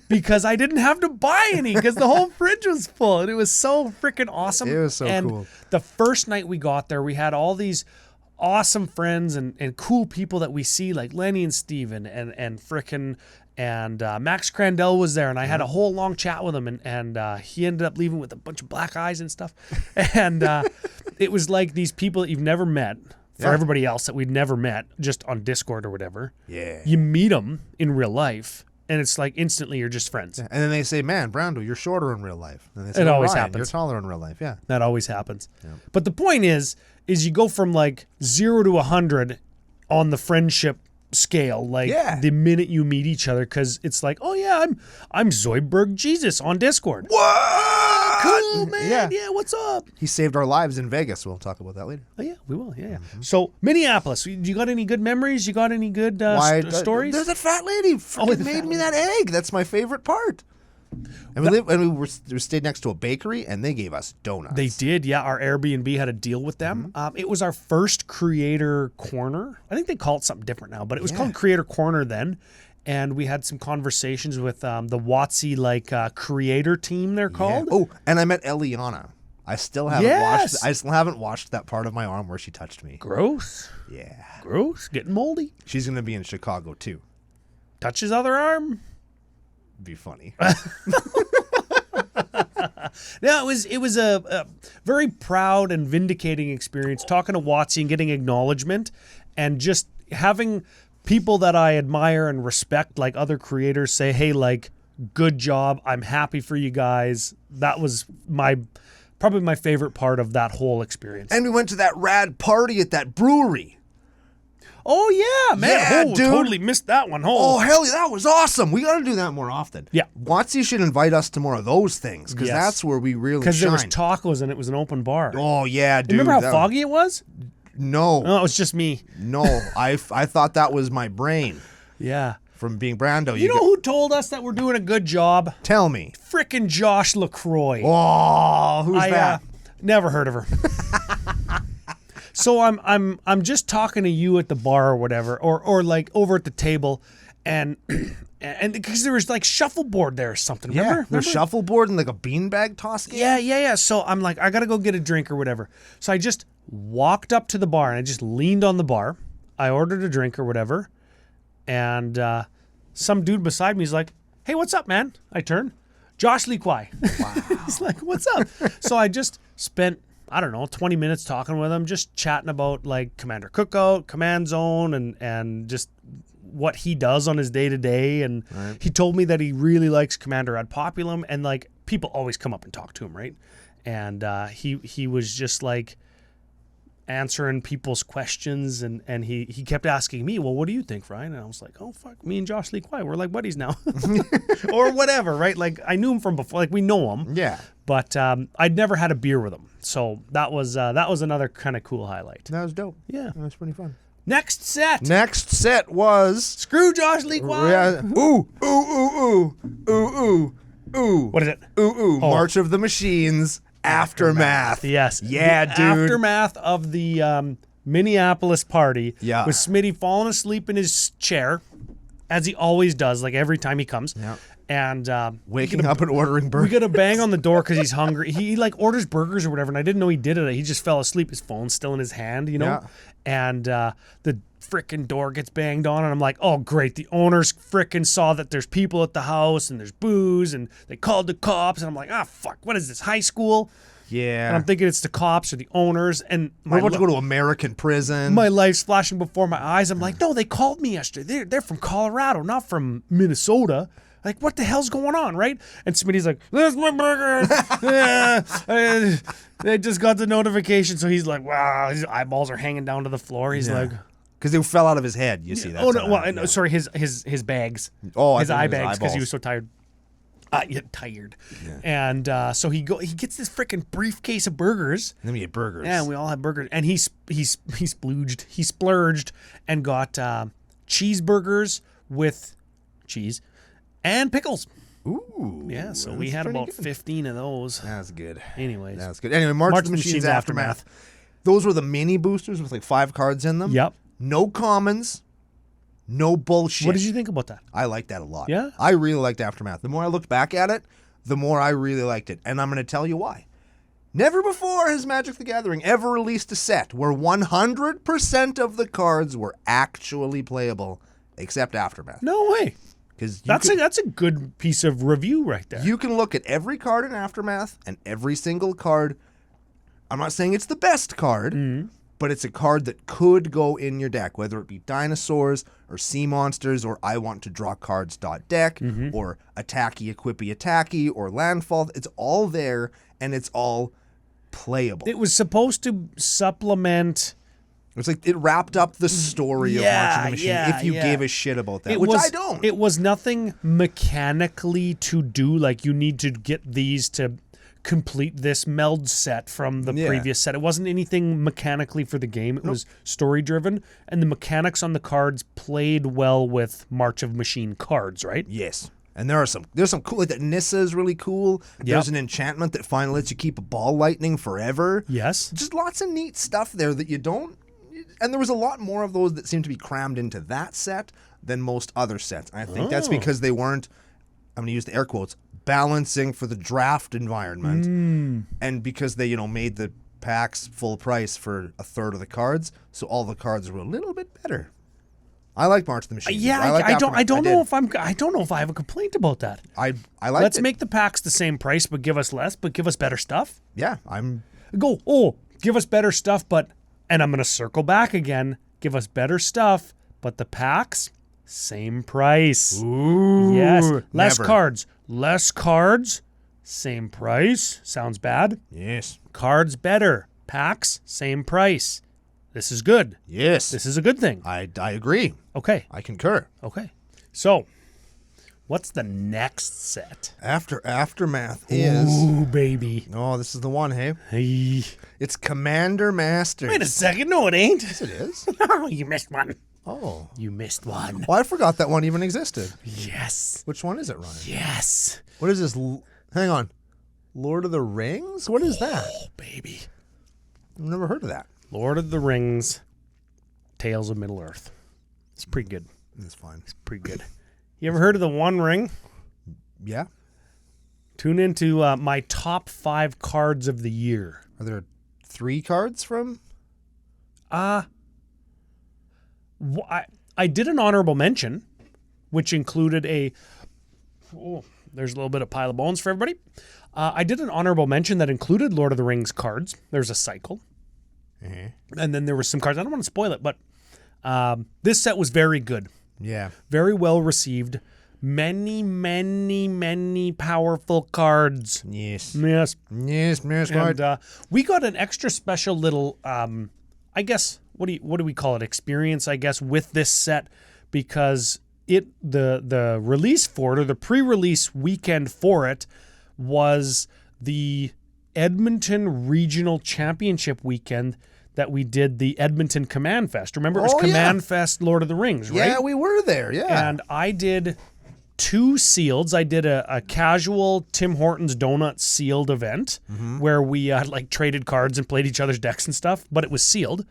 Because I didn't have to buy any because the whole fridge was full. And it was so freaking awesome. It was so and cool. The first night we got there, we had all these awesome friends and cool people that we see, like Lenny and Steven and frickin' and Max Crandell was there, and I had a whole long chat with him, and he ended up leaving with a bunch of black eyes and stuff. And it was like these people that you've never met. For everybody else that we'd never met, just on Discord or whatever. Yeah. You meet them in real life, and it's like instantly you're just friends. And then they say, man, Brando, you're shorter in real life. And they say, It always Ryan, happens. You're taller in real life. Yeah. That always happens. Yeah. But the point is you go from like 0 to 100 on the friendship scale, like the minute you meet each other, because it's like, oh yeah, I'm Zoidberg Jesus on Discord. What? Cool, man. Yeah, what's up? He saved our lives in Vegas. We'll talk about that later. Oh yeah, we will. Yeah. So Minneapolis, you got any good memories? You got any good stories? There's a fat lady freaking made me that egg. That's my favorite part. And we stayed next to a bakery, and they gave us donuts. They did, yeah. Our Airbnb had a deal with them. It was our first creator corner. I think they call it something different now, but it was called Creator Corner then. and we had some conversations with the WotC creator team. They're called. Oh, and I met Eliana. I still haven't watched that part of my arm where she touched me. Gross. Yeah. Gross. Getting moldy. She's gonna be in Chicago too. Touch his other arm. Be funny. No, it was a very proud and vindicating experience talking to WotC and getting acknowledgement, and just having people that I admire and respect, like other creators, say, hey, like, good job. I'm happy for you guys. That was probably my favorite part of that whole experience. And we went to that rad party at that brewery. Oh, yeah, man. Yeah, dude. Totally missed that one. Oh, hell yeah, that was awesome. We got to do that more often. Yeah. WotC should invite us to more of those things, because that's where we really shine. Because there was tacos and it was an open bar. Oh, yeah, dude. Remember how foggy it was? No. No, it was just me. No, I thought that was my brain. Yeah. From being Brando. You know who told us that we're doing a good job? Tell me. Frickin' Josh LaCroix. Oh, who's that? Never heard of her. So I'm just talking to you at the bar or whatever, or like over at the table, and because there was like shuffleboard there or something. Remember? There's shuffleboard and like a beanbag toss game. Yeah. So I'm like, I gotta go get a drink or whatever. So I just walked up to the bar and I just leaned on the bar. I ordered a drink or whatever, and some dude beside me is like, "Hey, what's up, man?" I turn, Josh Lee Kwai. Wow. He's like, "What's up?" So I just spent, I don't know, 20 minutes talking with him, just chatting about like Commander Cookout, Command Zone, and just what he does on his day-to-day. And he told me that he really likes Commander at Populum, and like people always come up and talk to him, right? And he was just like answering people's questions, and he kept asking me, well, what do you think, Ryan? And I was like, oh, fuck, me and Josh Lee Kwai, we're like buddies now. Or whatever, right? Like I knew him from before, like we know him. Yeah. But I'd never had a beer with him. So that was another kind of cool highlight. That was dope. Yeah. That was pretty fun. Next set was... Screw Josh Lee Kwai. Yeah. Ooh. What is it? March of the Machines. Aftermath. Yes. Yeah, the dude. Aftermath of the Minneapolis party. Yeah. With Smitty falling asleep in his chair, as he always does, like every time he comes. Yeah. And waking up and ordering burgers. We get a bang on the door because he's hungry. He like orders burgers or whatever, and I didn't know he did it. He just fell asleep. His phone's still in his hand, you know? Yeah. And the frickin' door gets banged on, and I'm like, oh, great. The owners frickin' saw that there's people at the house, and there's booze, and they called the cops, and I'm like, fuck, what is this, high school? Yeah. And I'm thinking it's the cops or the owners, and we're about to go to American prison. My life's flashing before my eyes. I'm like, no, they called me yesterday. They're from Colorado, not from Minnesota. Like, what the hell's going on, right? And Smitty's like, there's my burger. They just got the notification. So he's like, wow, his eyeballs are hanging down to the floor. He's like... Because they fell out of his head, you see that. Oh, no, well, no, sorry, his bags. Oh, his eye bags, because he was so tired. Tired. Yeah. And so he gets this freaking briefcase of burgers. And then we get burgers. Yeah, and we all have burgers. And he splurged and got cheeseburgers with cheese and pickles. Ooh. Yeah, so we had about 15 of those. That's good. Anyways. That's good. Anyway, March of the Machines Aftermath. Those were the mini boosters with like 5 cards in them. Yep. No commons. No bullshit. What did you think about that? I liked that a lot. Yeah? I really liked Aftermath. The more I looked back at it, the more I really liked it. And I'm going to tell you why. Never before has Magic the Gathering ever released a set where 100% of the cards were actually playable, except Aftermath. No way. Because that's a good piece of review right there. You can look at every card in Aftermath, and every single card, I'm not saying it's the best card, but it's a card that could go in your deck, whether it be dinosaurs or sea monsters or I want to draw cards.deck or attacky, equippy, attacky or landfall. It's all there, and it's all playable. It was supposed to supplement... It's like it wrapped up the story of March of the Machine if you gave a shit about that, I don't. It was nothing mechanically to do, like you need to get these to complete this meld set from the previous set. It wasn't anything mechanically for the game. It was story driven, and the mechanics on the cards played well with March of Machine cards, right? Yes. And there's some cool, like that Nissa is really cool. There's an enchantment that finally lets you keep a ball lightning forever. Yes. Just lots of neat stuff there that you don't. And there was a lot more of those that seemed to be crammed into that set. than most other sets. I think that's because they weren't, I'm going to use the air quotes, balancing for the draft environment. And because they, made the packs full price for a third of the cards, so all the cards were a little bit better. I like March of the Machine. Yeah, I don't know if I have a complaint about that. I like Let's make the packs the same price, but give us less, but give us better stuff. Yeah, give us better stuff, and I'm going to circle back again, give us better stuff, but the packs, same price. Ooh. Yes. Less cards, same price. Sounds bad. Yes. Cards better. Packs, same price. This is good. Yes. This is a good thing. I agree. Okay. I concur. Okay. So, what's the next set? Aftermath is... Ooh, baby. Oh, this is the one, hey? Hey. It's Commander Masters. Wait a second. No, it ain't. Yes, it is. Oh, you missed one. Oh. You missed one. Well, I forgot that one even existed. Yes. Which one is it, Ryan? Yes. What is this? Hang on. Lord of the Rings? What is that? Oh, baby. I've never heard of that. Lord of the Rings, Tales of Middle-earth. It's pretty good. That's fine. It's pretty good. You ever heard of the One Ring? Yeah. Tune into my top 5 cards of the year. Are there 3 cards from? I did an honorable mention, which included there's a little bit of pile of bones for everybody. I did an honorable mention that included Lord of the Rings cards. There's a cycle. Mm-hmm. And then there were some cards. I don't want to spoil it, but this set was very good. Yeah. Very well received. Many, many, many powerful cards. Yes. Yes. Yes, And we got an extra special little, I guess, what do we call it? Experience, I guess, with this set, because the release for it, or the pre-release weekend for it, was the Edmonton Regional Championship weekend that we did, the Edmonton Command Fest. Remember, it was Command Fest Lord of the Rings, right? Yeah, we were there, yeah. And I did 2 sealeds. I did a casual Tim Hortons Donuts sealed event where we traded cards and played each other's decks and stuff, but it was sealed.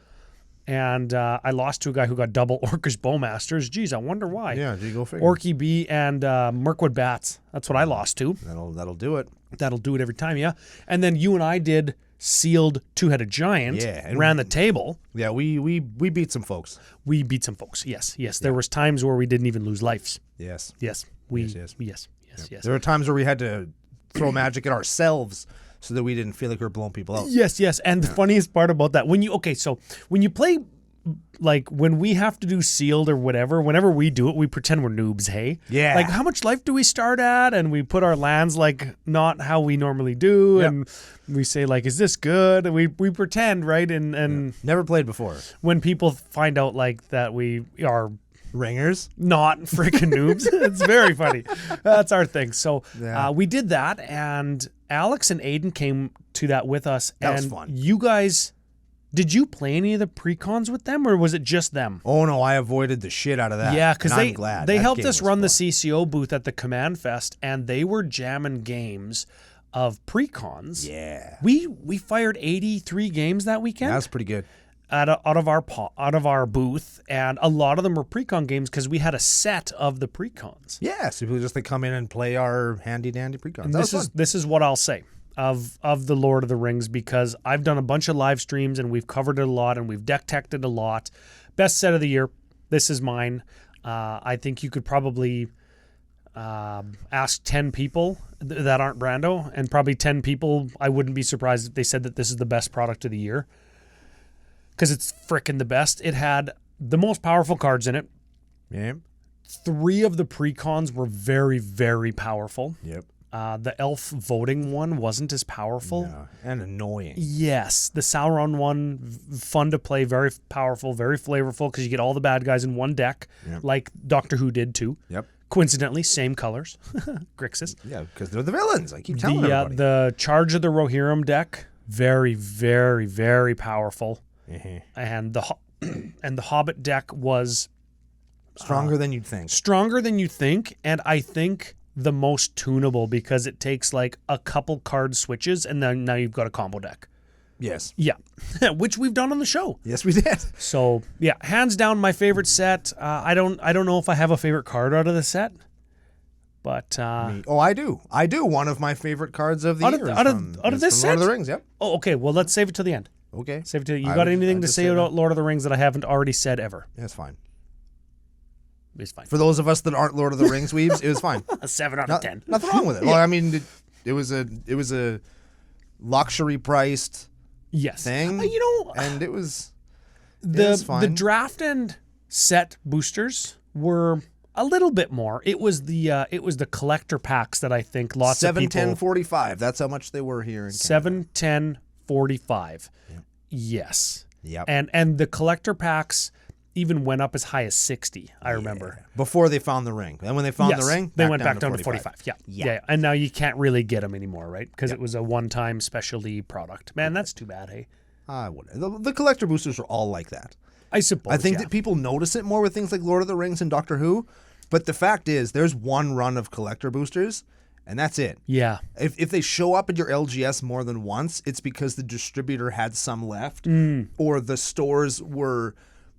And I lost to a guy who got double Orcish Bowmasters. Geez, I wonder why. Yeah, you go figure. Orky B and Mirkwood Bats. That's what I lost to. That'll do it. That'll do it every time, yeah. And then you and I did sealed Two-Headed Giant. Yeah. Ran the table. Yeah, we beat some folks. We beat some folks, yes. There was times where we didn't even lose lives. Yes. Yes. Yes. There were times where we had to throw magic at ourselves so that we didn't feel like we were blowing people out. Yes. And the funniest part about that, when you play, when we have to do sealed or whatever, whenever we do it, we pretend we're noobs, hey? Yeah. How much life do we start at? And we put our lands not how we normally do. Yep. And we say, is this good? And we pretend, right? And never played before. When people find out, that we are ringers, not freaking noobs, it's very funny. That's our thing. So we did that, and Alex and Aiden came to that with us. That was fun. You guys, did you play any of the pre-cons with them, or was it just them? Oh no, I avoided the shit out of that. Yeah, because they helped us run fun. the CCO booth at the Command Fest, and they were jamming games of pre-cons. Yeah, we fired 83 games that weekend. That was pretty good. Out of our booth, and a lot of them were pre-con games because we had a set of the pre-cons. Yeah, so people just come in and play our handy dandy pre-cons. This is what I'll say of the Lord of the Rings, because I've done a bunch of live streams and we've covered it a lot and we've deck teched it a lot. Best set of the year. This is mine. I think you could probably ask 10 people that aren't Brando, and probably 10 people, I wouldn't be surprised if they said that this is the best product of the year. Because it's frickin' the best. It had the most powerful cards in it. Yeah. 3 of the pre-cons were very, very powerful. Yep. The elf voting one wasn't as powerful. No, and annoying. Yes. The Sauron one, fun to play, very powerful, very flavorful, because you get all the bad guys in one deck, like Doctor Who did too. Yep. Coincidentally, same colors. Grixis. Yeah, because they're the villains. I keep telling everybody. The Charge of the Rohirrim deck, very, very, very powerful. And the Hobbit deck was stronger than you'd think. Stronger than you think, and I think the most tunable, because it takes a couple card switches, and then now you've got a combo deck. Yes. Yeah, which we've done on the show. Yes, we did. So yeah, hands down my favorite set. I don't know if I have a favorite card out of the set, but Oh, I do. One of my favorite cards of the year. Out of this set? Lord of the Rings. Yep. oh, okay. Well, let's save it to the end. Okay. Save it to you. Got anything to say about Lord of the Rings that I haven't already said ever? Yeah, it's fine. It's fine. For those of us that aren't Lord of the Rings weebs, it was fine. A 7 out of 10. Nothing wrong with it. Well, I mean, it was a luxury priced Yes. thing. And it was fine. The draft and set boosters were a little bit more. It was the collector packs that I think lots of people. 7-10-45. That's how much they were here in Canada. 7-10-45. Yep. Yes. Yep. And the collector packs even went up as high as 60. I remember. Before they found the ring. And when they found the ring, they went back down to 45. Yeah. Yeah. And now you can't really get them anymore, right? Because it was a one-time specialty product. Man, that's too bad, hey? The collector boosters are all like that. I suppose. I think that people notice it more with things like Lord of the Rings and Doctor Who. But the fact is, there's one run of collector boosters, and that's it. Yeah. If they show up at your LGS more than once, it's because the distributor had some left, or the stores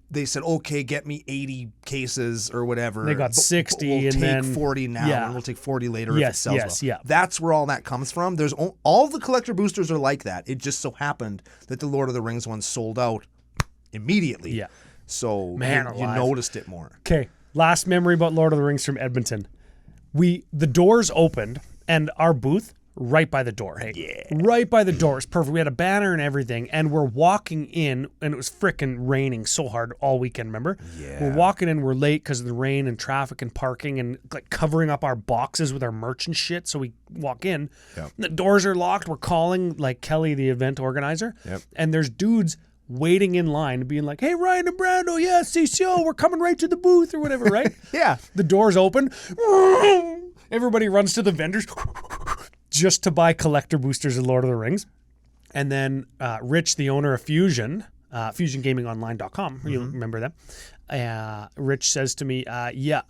they said, okay, get me 80 cases or whatever. They got 60 we'll and take then 40 now, and we'll take 40 later if it sells well. Yeah. That's where all that comes from. There's all the collector boosters are like that. It just so happened that the Lord of the Rings ones sold out immediately. Yeah. So Man you noticed it more. Okay. Last memory about Lord of the Rings from Edmonton. The doors opened and our booth right by the door. Hey, right by the door. It's perfect. We had a banner and everything, and we're walking in, and it was frickin' raining so hard all weekend. Remember? Yeah. We're walking in. We're late because of the rain and traffic and parking and like covering up our boxes with our merch and shit. So we walk in. Yep. The doors are locked. We're calling like Kelly, the event organizer. Yep. And there's dudes waiting in line being like, hey, Ryan and Brando, yeah, CCO, we're coming right to the booth or whatever, right? Yeah. The doors open. Everybody runs to the vendors just to buy collector boosters of Lord of the Rings. And then Rich, the owner of Fusion, FusionGamingOnline.com, you remember them? Rich says to me, yeah,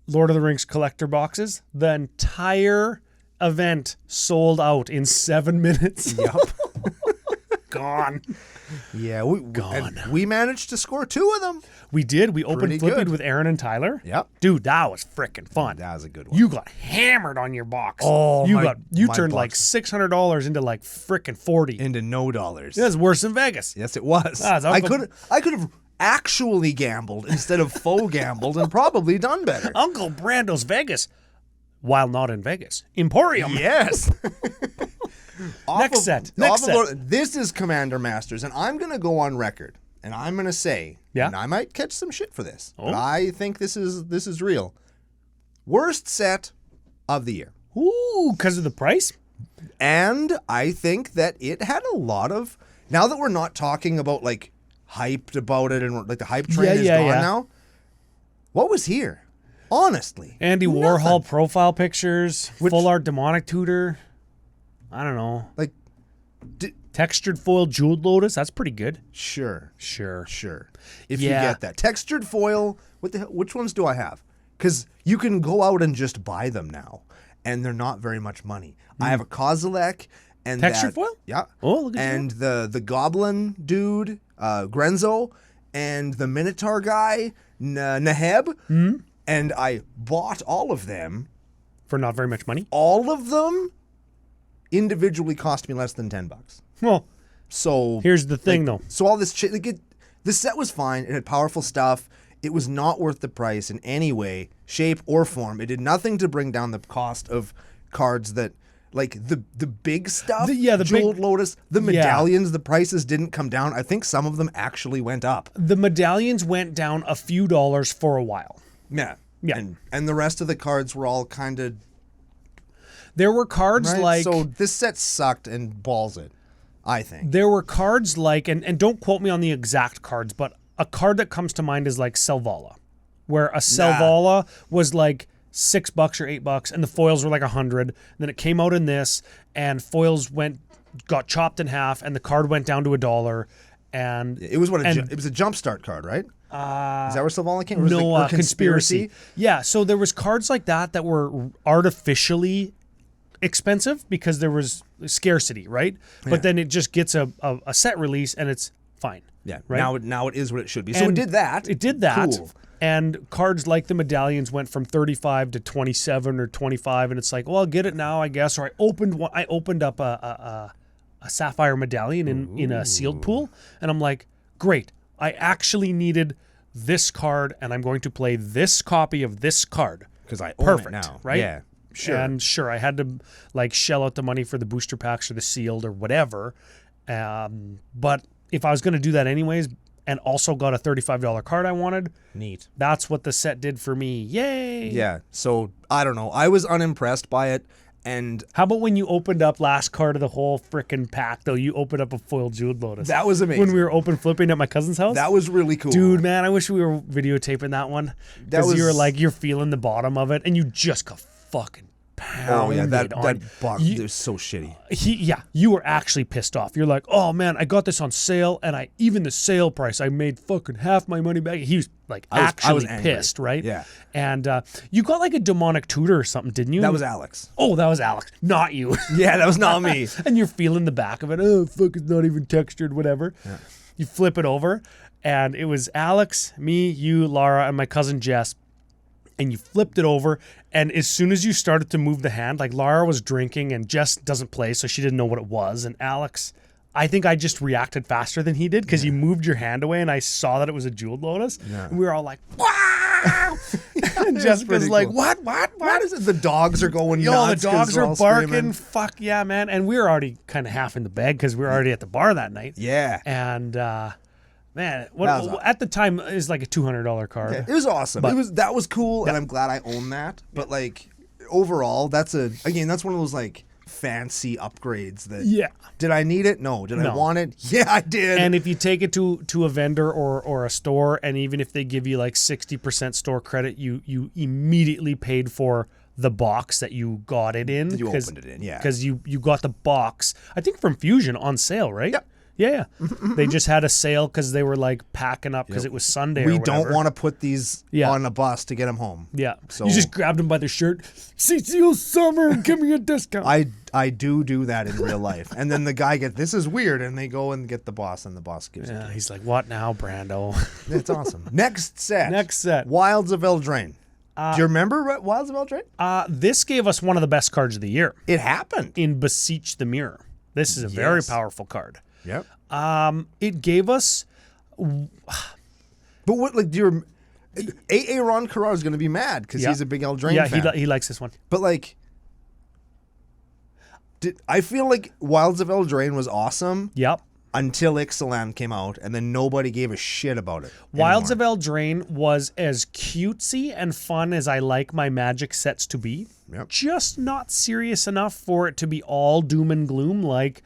Lord of the Rings collector boxes, the entire event sold out in 7 minutes. Yep. Gone. Yeah, Gone. And we managed to score 2 of them. We did. We opened Pretty Flipped good. with Aaron and Tyler. Yep. Dude, that was freaking fun. That was a good one. You got hammered on your box. Oh, you my turned like box. $600 into like freaking 40. Into no dollars. That's worse than Vegas. Yes, it was. Ah, it's I Uncle- could have actually gambled instead of faux gambled and probably done better. Uncle Brando's Vegas, while not in Vegas. Emporium. Yes. Next set. This is Commander Masters, and I'm going to go on record, and I'm going to say, and I might catch some shit for this, but I think this is real. Worst set of the year. Ooh, because of the price? And I think that it had a lot of, now that we're not talking about like hyped about it and like the hype train is gone now, what was here? Honestly. Andy Warhol profile pictures, full art demonic tutor. I don't know. Like, textured foil jeweled lotus. That's pretty good. Sure. If you get that. Textured foil, which ones do I have? Because you can go out and just buy them now, and they're not very much money. I have a Kozilek and textured foil? Yeah. Oh, look at and the goblin dude, Grenzo, and the Minotaur guy, Neheb. And I bought all of them. For not very much money? All of them individually cost me less than $10. Well, so here's the thing, though. So all this shit, the set was fine. It had powerful stuff. It was not worth the price in any way, shape, or form. It did nothing to bring down the cost of cards that, like the big stuff. The Jeweled big Lotus, the medallions. The prices didn't come down. I think some of them actually went up. The medallions went down a few dollars for a while. Yeah. Yeah. And the rest of the cards were all kind of. There were cards like. So this set sucked and balls it, I think. There were cards like, and don't quote me on the exact cards, but a card that comes to mind is like Selvala, where a Selvala was like $6 or $8, and the foils were like 100. Then it came out in this, and foils got chopped in half, and the card went down to $1. And it was it was a jumpstart card, right? Is that where Selvala came? No, Conspiracy. Yeah, so there was cards like that were artificially expensive because there was scarcity, right? But then it just gets a set release and it's fine. Yeah. Right? Now it is what it should be. So it did that. It did that. Cool. And cards like the medallions went from 35 to 27 or 25, and it's like, well, I'll get it now, I guess. Or I opened up a sapphire medallion in a sealed pool, and I'm like, great. I actually needed this card, and I'm going to play this copy of this card. Because I own it now. Right? Yeah. Sure. And sure, I had to like shell out the money for the booster packs or the sealed or whatever. But if I was going to do that anyways, and also got a $35 card I wanted, neat. That's what the set did for me. Yay! Yeah. So I don't know. I was unimpressed by it. And how about when you opened up last card of the whole frickin' pack, though? You opened up a foiled Jeweled Lotus. That was amazing. When we were open flipping at my cousin's house. That was really cool. Dude, man, I wish we were videotaping that one. Because you were like, you're feeling the bottom of it, and you just got fucking pounded. Oh, yeah, that box is so shitty. You were actually pissed off. You're like, oh, man, I got this on sale, and even the sale price, I made fucking half my money back. He was like I was pissed, right? Yeah. And you got like a demonic tutor or something, didn't you? That was Alex. Oh, that was Alex, not you. Yeah, that was not me. And you're feeling the back of it. Oh, fuck, it's not even textured, whatever. Yeah. You flip it over, and it was Alex, me, you, Lara, and my cousin Jess. And you flipped it over, and as soon as you started to move the hand, like Lara was drinking, and Jess doesn't play, so she didn't know what it was. And Alex, I think I just reacted faster than he did because you moved your hand away, and I saw that it was a Jeweled Lotus. Yeah. And we were all like, wow! And Jessica's like, cool. What is it? The dogs are going nuts. The dogs are barking. Screaming. Fuck yeah, man. And we were already kind of half in the bag because we were already at the bar that night. Yeah. And, man, at the time it was like a $200 card. Yeah, it was awesome. That was cool, and I'm glad I own that. But like overall, that's one of those like fancy upgrades that. Yeah. Did I need it? No. Did I want it? Yeah, I did. And if you take it to a vendor or a store, and even if they give you like 60% store credit, you immediately paid for the box that you got it in. You opened it in, yeah. Because you got the box, I think from Fusion on sale, right? Yep. Yeah. They just had a sale because they were like packing up because it was Sunday. We don't want to put these on a bus to get them home. Yeah. So you just grabbed them by their shirt. CCO summer, give me a discount. I do that in real life. And then the guy this is weird, and they go and get the boss, and the boss gives it to him. He's like, what now, Brando? It's awesome. Next set. Wilds of Eldraine. Do you remember Wilds of Eldraine? This gave us one of the best cards of the year. It happened. In Beseech the Mirror. This is a very powerful card. Yep. It gave us. But what, like, Aaron Carrar is going to be mad because he's a big Eldraine fan. Yeah, he likes this one. But, like, I feel like Wilds of Eldraine was awesome. Yep. Until Ixalan came out, and then nobody gave a shit about it Wilds of Eldraine was as cutesy and fun as I like my Magic sets to be. Yep. Just not serious enough for it to be all doom and gloom like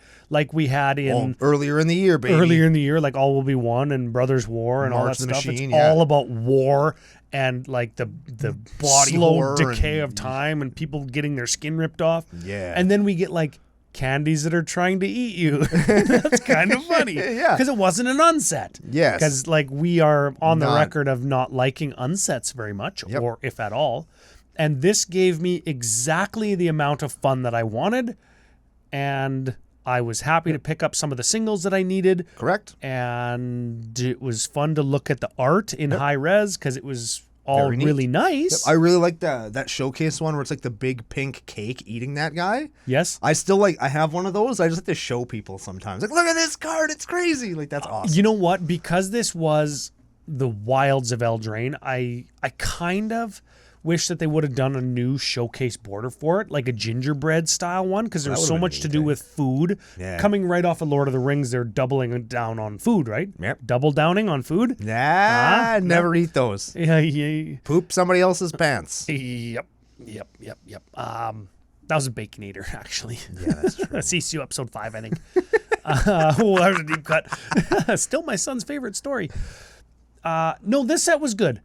we had in earlier in the year, baby. Earlier in the year, like All Will Be One and Brothers War and all that stuff. It's all about war and like the body slow decay of time and people getting their skin ripped off. Yeah. And then we get like candies that are trying to eat you. That's kind of funny. Yeah. Because it wasn't an unset. Yes. Because like we are on the record of not liking unsets very much, or if at all. And this gave me exactly the amount of fun that I wanted. And I was happy to pick up some of the singles that I needed. Correct. And it was fun to look at the art in high res because it was all really nice. Yep. I really like that showcase one where it's like the big pink cake eating that guy. Yes. I have one of those. I just like to show people sometimes. Like, look at this card. It's crazy. Like, that's awesome. You know what? Because this was the Wilds of Eldraine, I kind of wish that they would have done a new showcase border for it, like a gingerbread style one, because there's so much to do with food. Yeah. Coming right off of Lord of the Rings, they're doubling down on food, right? Yep. Double downing on food? Never eat those. Yeah. Poop somebody else's pants. Yep. That was a Baconator, actually. Yeah, that's true. CCO episode 5, I think. That was a deep cut. Still my son's favorite story. No, this set was good.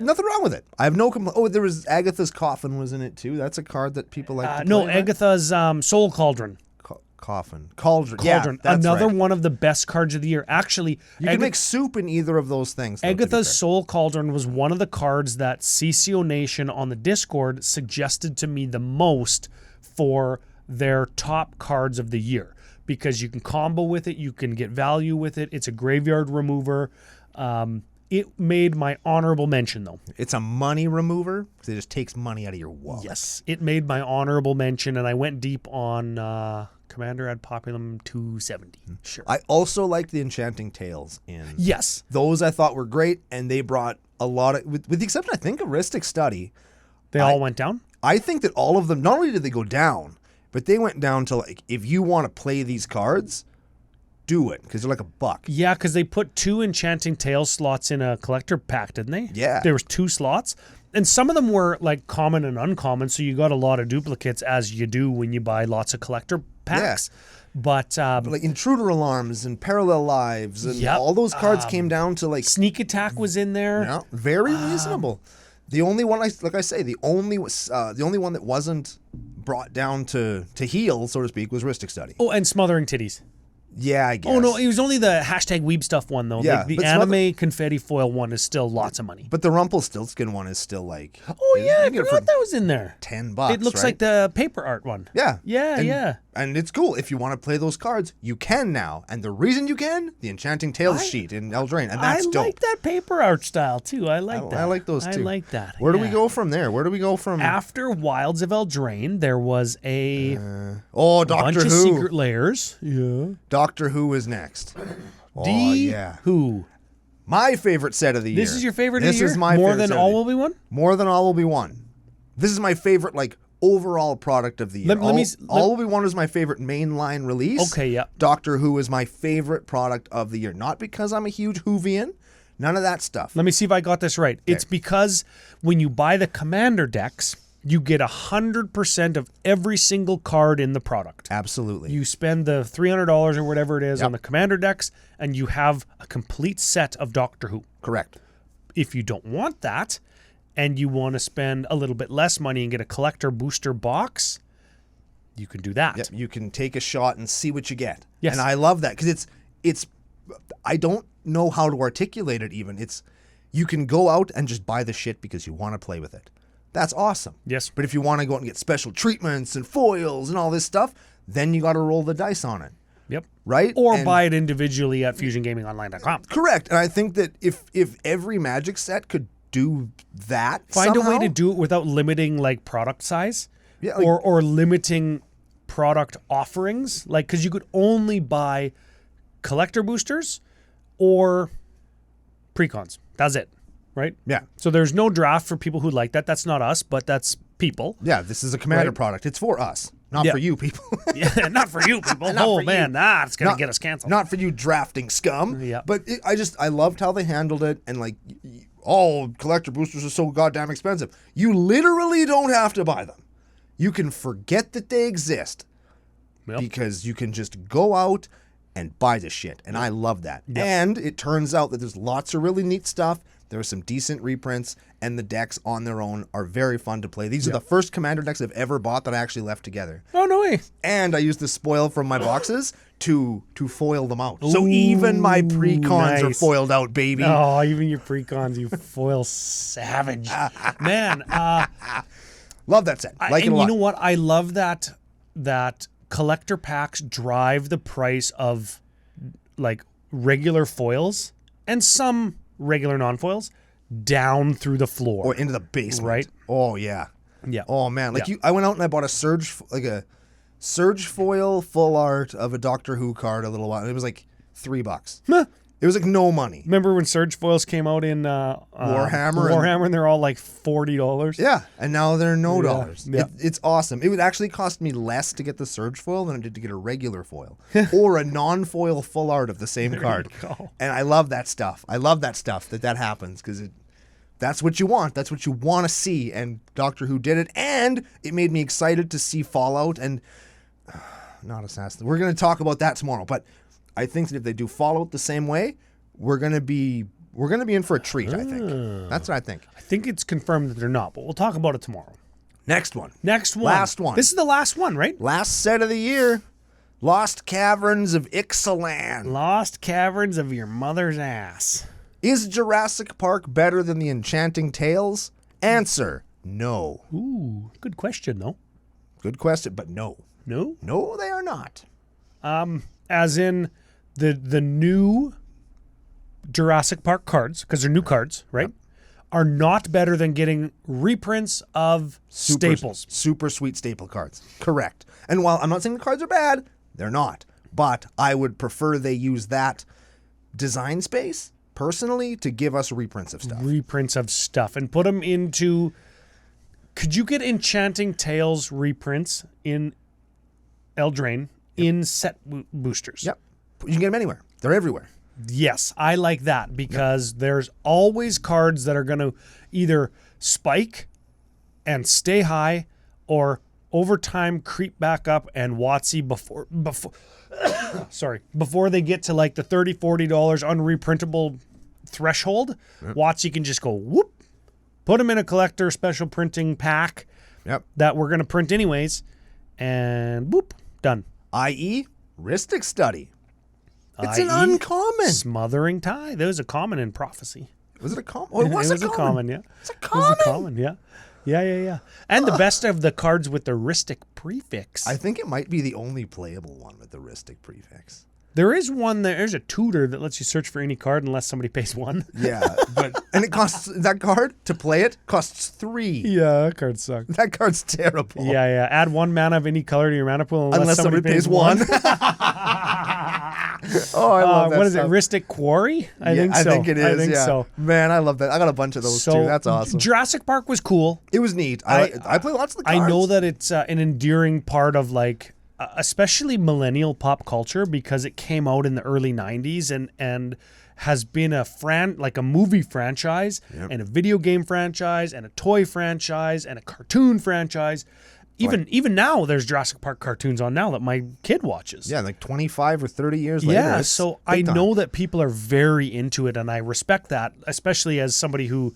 Nothing wrong with it. I have no complaint. Oh, there was Agatha's Coffin was in it too. That's a card that people like to play. No, Agatha's Soul Cauldron. Cauldron. Yeah, that's another right. one of the best cards of the year. Actually, you can make soup in either of those things. Agatha's Soul Cauldron was one of the cards that CCO Nation on the Discord suggested to me the most for their top cards of the year because you can combo with it, you can get value with it. It's a graveyard remover. It made my honorable mention, though. It's a money remover because it just takes money out of your wallet. Yes, it made my honorable mention, and I went deep on Commander ad Populum 270. Sure. I also liked the Enchanting Tales in. Yes. Those I thought were great, and they brought a lot of, with the exception, I think, of Ristic Study. They all went down? I think that all of them, not only did they go down, but they went down to, like, if you want to play these cards, do it, because they're like $1. Yeah, because they put 2 Enchanting Tales slots in a collector pack, didn't they? Yeah. There was 2 slots. And some of them were like common and uncommon, so you got a lot of duplicates as you do when you buy lots of collector packs. Yeah. But like Intruder Alarms and Parallel Lives and all those cards came down to like Sneak Attack was in there. Yeah, very reasonable. The only one the only one that wasn't brought down to heal, so to speak, was Ristic Study. Oh, and Smothering Titties. Yeah, I guess. Oh, no, it was only the hashtag Weeb stuff one, though. Yeah, Like, the but anime confetti foil one is still lots of money. But the Rumpelstiltskin one is still like... Oh, yeah, I you get it forgot for that was in there. $10, It looks right? like the paper art one. Yeah. Yeah. And it's cool. If you want to play those cards, you can now. And the reason you can, the Enchanting Tales sheet in Eldraine. And that's dope. I like that paper art style, too. I like that. I like those, too. I like that. Where do we go from there? Where do we go from... After Wilds of Eldraine, there was a Doctor bunch Who. of secret layers. Yeah. Doctor Who is next. Who? My favorite set of the year. This is your favorite of the year? This is my More favorite than set of All the- Will Be One? More than All Will Be One. This is my favorite, like, overall product of the year. All Will Be One is my favorite mainline release. Okay, yeah. Doctor Who is my favorite product of the year. Not because I'm a huge Whovian. None of that stuff. Let me see if I got this right. It's because when you buy the Commander decks, you get 100% of every single card in the product. Absolutely. You spend the $300 or whatever it is on the Commander decks, and you have a complete set of Doctor Who. Correct. If you don't want that, and you want to spend a little bit less money and get a collector booster box, you can do that. Yep. You can take a shot and see what you get. Yes. And I love that because it's I don't know how to articulate it even. You can go out and just buy the shit because you want to play with it. That's awesome. Yes. But if you want to go out and get special treatments and foils and all this stuff, then you got to roll the dice on it. Yep. Right? Or buy it individually at FusionGamingOnline.com. Correct. And I think that if every Magic set could do that Find somehow, a way to do it without limiting like product size, Yeah, like- or limiting product offerings, like because you could only buy collector boosters or precons. That's it, right? Yeah. So there's no draft for people who like that. That's not us, but that's people. Yeah, this is a Commander Right. product. It's for us, not for you people. Yeah, not for you people. Not Oh for you. man, it's gonna Not- get us canceled. Not for you drafting scum. Yeah. But I loved how they handled it, and like, collector boosters are so goddamn expensive. You literally don't have to buy them. You can forget that they exist Yep. because you can just go out and buy the shit, and I love that. And it turns out that there's lots of really neat stuff. There are some decent reprints, and the decks on their own are very fun to play. These are the first Commander decks I've ever bought that I actually left together. Oh no way. And I used the spoil from my boxes to foil them out. So even my precons are nice. foiled out, baby. Oh, even your precons, you foil savage. Man, Love that set. Like it a and lot. you know what? I love that collector packs drive the price of like regular foils and some regular non-foils down through the floor. Or into the basement. Right. Oh, yeah. Yeah. Oh, man. Like Yeah. I went out and I bought a Surge foil full art of a Doctor Who card a little while. And it was like $3. It was like no money. Remember when Surge foils came out in Warhammer and they're all like $40? Yeah, and now they're no dollars. Yeah. It's awesome. It would actually cost me less to get the Surge foil than it did to get a regular foil or a non-foil full art of the same card. go. And I love that stuff. I love that stuff that happens because that's what you want. That's what you want to see. And Doctor Who did it, and it made me excited to see Fallout and not Assassin. We're going to talk about that tomorrow, but I think that if they do Fallout the same way, we're gonna be in for a treat. I think that's what I think. I think it's confirmed that they're not, but we'll talk about it tomorrow. Next one. Last one. This is the last one, right? Last set of the year. Lost Caverns of Ixalan. Lost Caverns of your mother's ass. Is Jurassic Park better than the Enchanting Tales? Answer: no. Ooh, good question though. Good question, but no. No? No, they are not. As in the new Jurassic Park cards, because they're new cards, right? Are not better than getting reprints of staples. Super sweet staple cards. Correct. And while I'm not saying the cards are bad, they're not. But I would prefer they use that design space, personally, to give us reprints of stuff. Reprints of stuff. And put them into... Could you get Enchanting Tales reprints in Eldraine in set boosters? Yep. You can get them anywhere. They're everywhere. Yes, I like that because there's always cards that are going to either spike and stay high or over time creep back up and WotC before they get to like the $30, $40 unreprintable threshold, WotC can just go whoop, put them in a collector special printing pack that we're going to print anyways, and boop, done. I.e., Rhystic Study. It's an uncommon. Smothering Tithe. That was a common in Prophecy. Was it a common? Oh, it was a common. Yeah. It's a common. It was a common, yeah. Yeah. And the best of the cards with the Rhystic prefix. I think it might be the only playable one with the Rhystic prefix. There is one, there's a tutor that lets you search for any card unless somebody pays $1. Yeah, and it costs, that card, to play it, costs $3. Yeah, that card sucks. That card's terrible. Yeah. Add 1 mana of any color to your mana pool unless somebody pays $1. Oh, I love that What is stuff. it, Rhystic Quarry? I think so. I think it is, I think so. Man, I love that. I got a bunch of those too. That's awesome. Jurassic Park was cool. It was neat. I play lots of the cards. I know that it's an endearing part of like, especially millennial pop culture because it came out in the early 90s and has been a movie franchise and a video game franchise and a toy franchise and a cartoon franchise. Even now, there's Jurassic Park cartoons on now that my kid watches. Yeah, like 25 or 30 years later. Yeah, so I know that people are very into it, and I respect that, especially as somebody who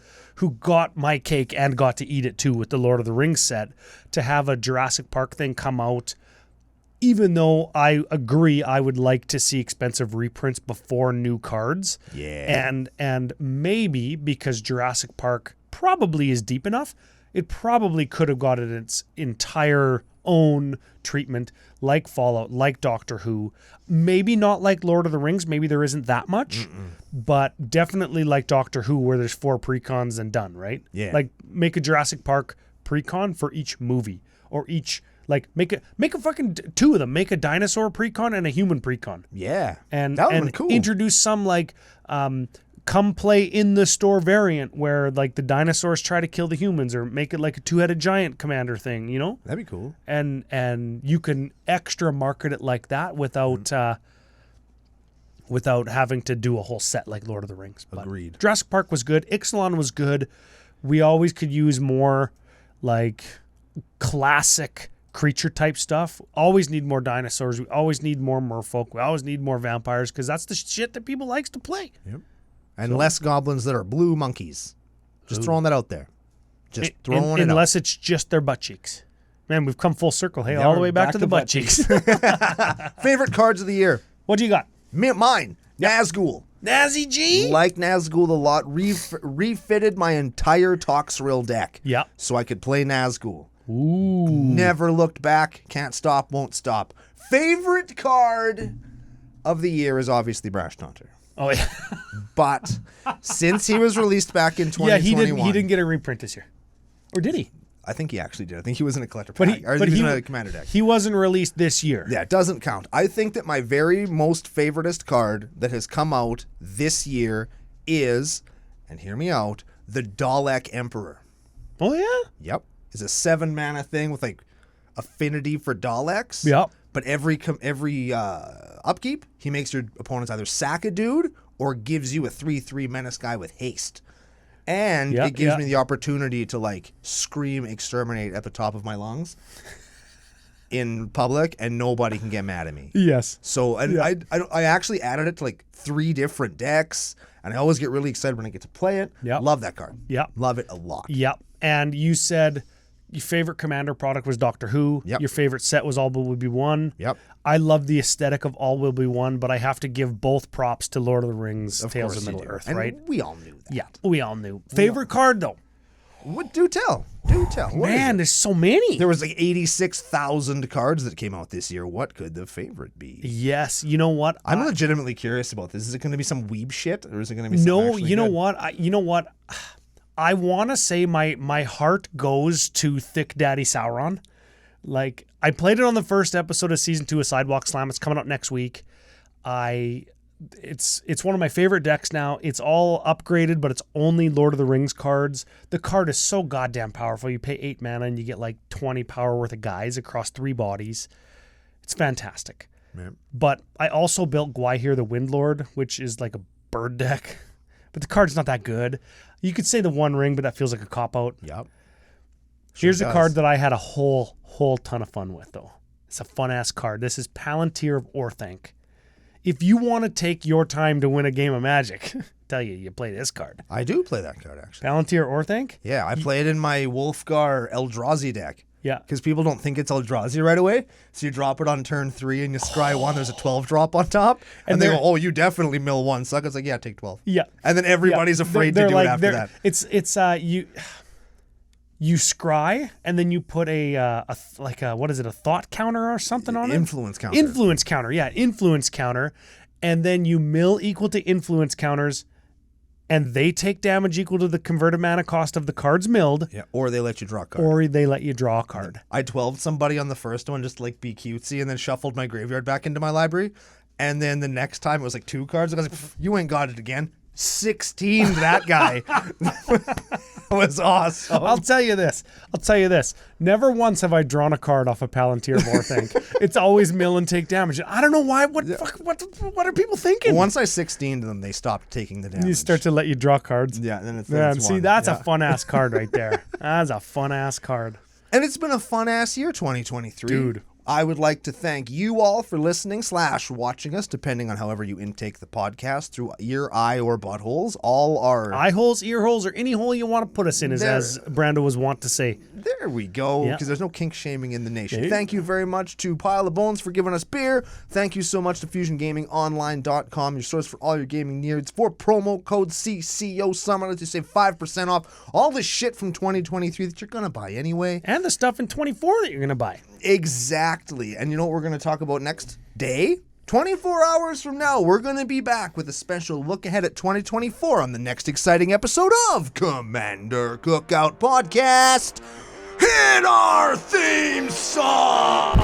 got my cake and got to eat it too with the Lord of the Rings set, to have a Jurassic Park thing come out. Even though I agree, I would like to see expensive reprints before new cards. Yeah. And maybe because Jurassic Park probably is deep enough, it probably could have gotten its entire own treatment, like Fallout, like Doctor Who. Maybe not like Lord of the Rings. Maybe there isn't that much. But definitely like Doctor Who, where there's 4 precons and done, right? Yeah. Like make a Jurassic Park precon for each movie, or each... Like make a fucking 2 of them. Make a dinosaur precon and a human precon. Yeah, and that would be cool. Introduce some like come play in the store variant where like the dinosaurs try to kill the humans, or make it like a 2-headed giant commander thing. You know, that'd be cool. And you can extra market it like that without having to do a whole set like Lord of the Rings. But agreed. Jurassic Park was good. Ixalan was good. We always could use more like classic creature type stuff. Always need more dinosaurs. We always need more merfolk. We always need more vampires because that's the shit that people likes to play. Yep. And less goblins that are blue monkeys. Just throwing that out there. Just throwing it out. Unless it's just their butt cheeks. Man, we've come full circle. Hey, all the way back to the butt cheeks. Favorite cards of the year. What do you got? Mine. Nazgul. Nazi G? Like Nazgul a lot. Refitted my entire Toxrill deck. Yeah. So I could play Nazgul. Ooh. Never looked back. Can't stop, won't stop. Favorite card of the year is obviously Brash Taunter. Oh, yeah. But since he was released back in 2021... Yeah, he didn't get a reprint this year. Or did he? I think he actually did. I think he was in a collector pack. He was in a commander deck. He wasn't released this year. Yeah, it doesn't count. I think that my very most favoritist card that has come out this year is, and hear me out, the Dalek Emperor. Oh, yeah? Yep. It's a 7 mana thing with like affinity for Daleks. Yep. But every upkeep, he makes your opponents either sack a dude or gives you a 3/3 menace guy with haste. And it gives me the opportunity to like scream exterminate at the top of my lungs in public, and nobody can get mad at me. Yes. So I actually added it to like 3 different decks, and I always get really excited when I get to play it. Yep. Love that card. Yep. Love it a lot. Yep. And you said your favorite Commander product was Doctor Who. Yep. Your favorite set was All Will Be One. Yep. I love the aesthetic of All Will Be One, but I have to give both props to Lord of the Rings, Tales of Middle Earth, and right? we all knew that. Yeah, we all knew. Favorite card, though? What? Do tell. Do tell. What is Man, it? there's so many. There was like 86,000 cards that came out this year. What could the favorite be? Yes, you know what? I'm legitimately curious about this. Is it going to be some weeb shit, or is it going to be something No, actually you know good? what? You know what? I want to say my heart goes to Thick Daddy Sauron. Like, I played it on the first episode of season 2 of Sidewalk Slam. It's coming up next week. It's one of my favorite decks now. It's all upgraded, but it's only Lord of the Rings cards. The card is so goddamn powerful. You pay 8 mana and you get like 20 power worth of guys across 3 bodies. It's fantastic. Yeah. But I also built Gwaihir the Windlord, which is like a bird deck. But the card's not that good. You could say the One Ring, but that feels like a cop-out. Yep. Here's a does. card that I had a whole ton of fun with, though. It's a fun-ass card. This is Palantir of Orthanc. If you want to take your time to win a game of Magic, tell you play this card. I do play that card, actually. Palantir Orthanc? Yeah, I play it in my Wolfgar Eldrazi deck. Yeah. Because people don't think it's Eldrazi right away. So you drop it on turn 3 and you scry 1. There's a 12 drop on top. And they go, oh, you definitely mill 1. Suck. It's like, yeah, take 12. Yeah. And then everybody's afraid to do it after that. You scry and then you put a thought counter or something on it? Influence counter. Influence counter, yeah, influence counter. And then you mill equal to influence counters and they take damage equal to the converted mana cost of the cards milled. Yeah, or they let you draw a card. Or they let you draw a card. I 12'd somebody on the first one just to, like, be cutesy and then shuffled my graveyard back into my library. And then the next time it was like 2 cards. I was like, you ain't got it again. 16 that guy. That was awesome. I'll tell you this. Never once have I drawn a card off a Palantir of Orthanc. It's always mill and take damage. I don't know why. What are people thinking? Once I 16'd them, they stopped taking the damage. You start to let you draw cards. Yeah, then it's See, one. that's Yeah. a fun ass card right there. That's a fun ass card. And it's been a fun ass year, 2023. Dude. I would like to thank you all for listening / watching us, depending on however you intake the podcast, through ear, eye, or buttholes. All our Eye holes, ear holes, or any hole you want to put us in, as Brando was wont to say. There we go, Yeah. because there's no kink shaming in the nation. Yeah. Thank you very much to Pile of Bones for giving us beer. Thank you so much to FusionGamingOnline.com, your source for all your gaming needs. For promo code CCO Summer, let you save 5% off all the shit from 2023 that you're going to buy anyway. And the stuff in 24 that you're going to buy. Exactly. And you know what we're going to talk about next day? 24 hours from now, we're going to be back with a special look ahead at 2024 on the next exciting episode of Commander Cookout Podcast. Hit our theme song!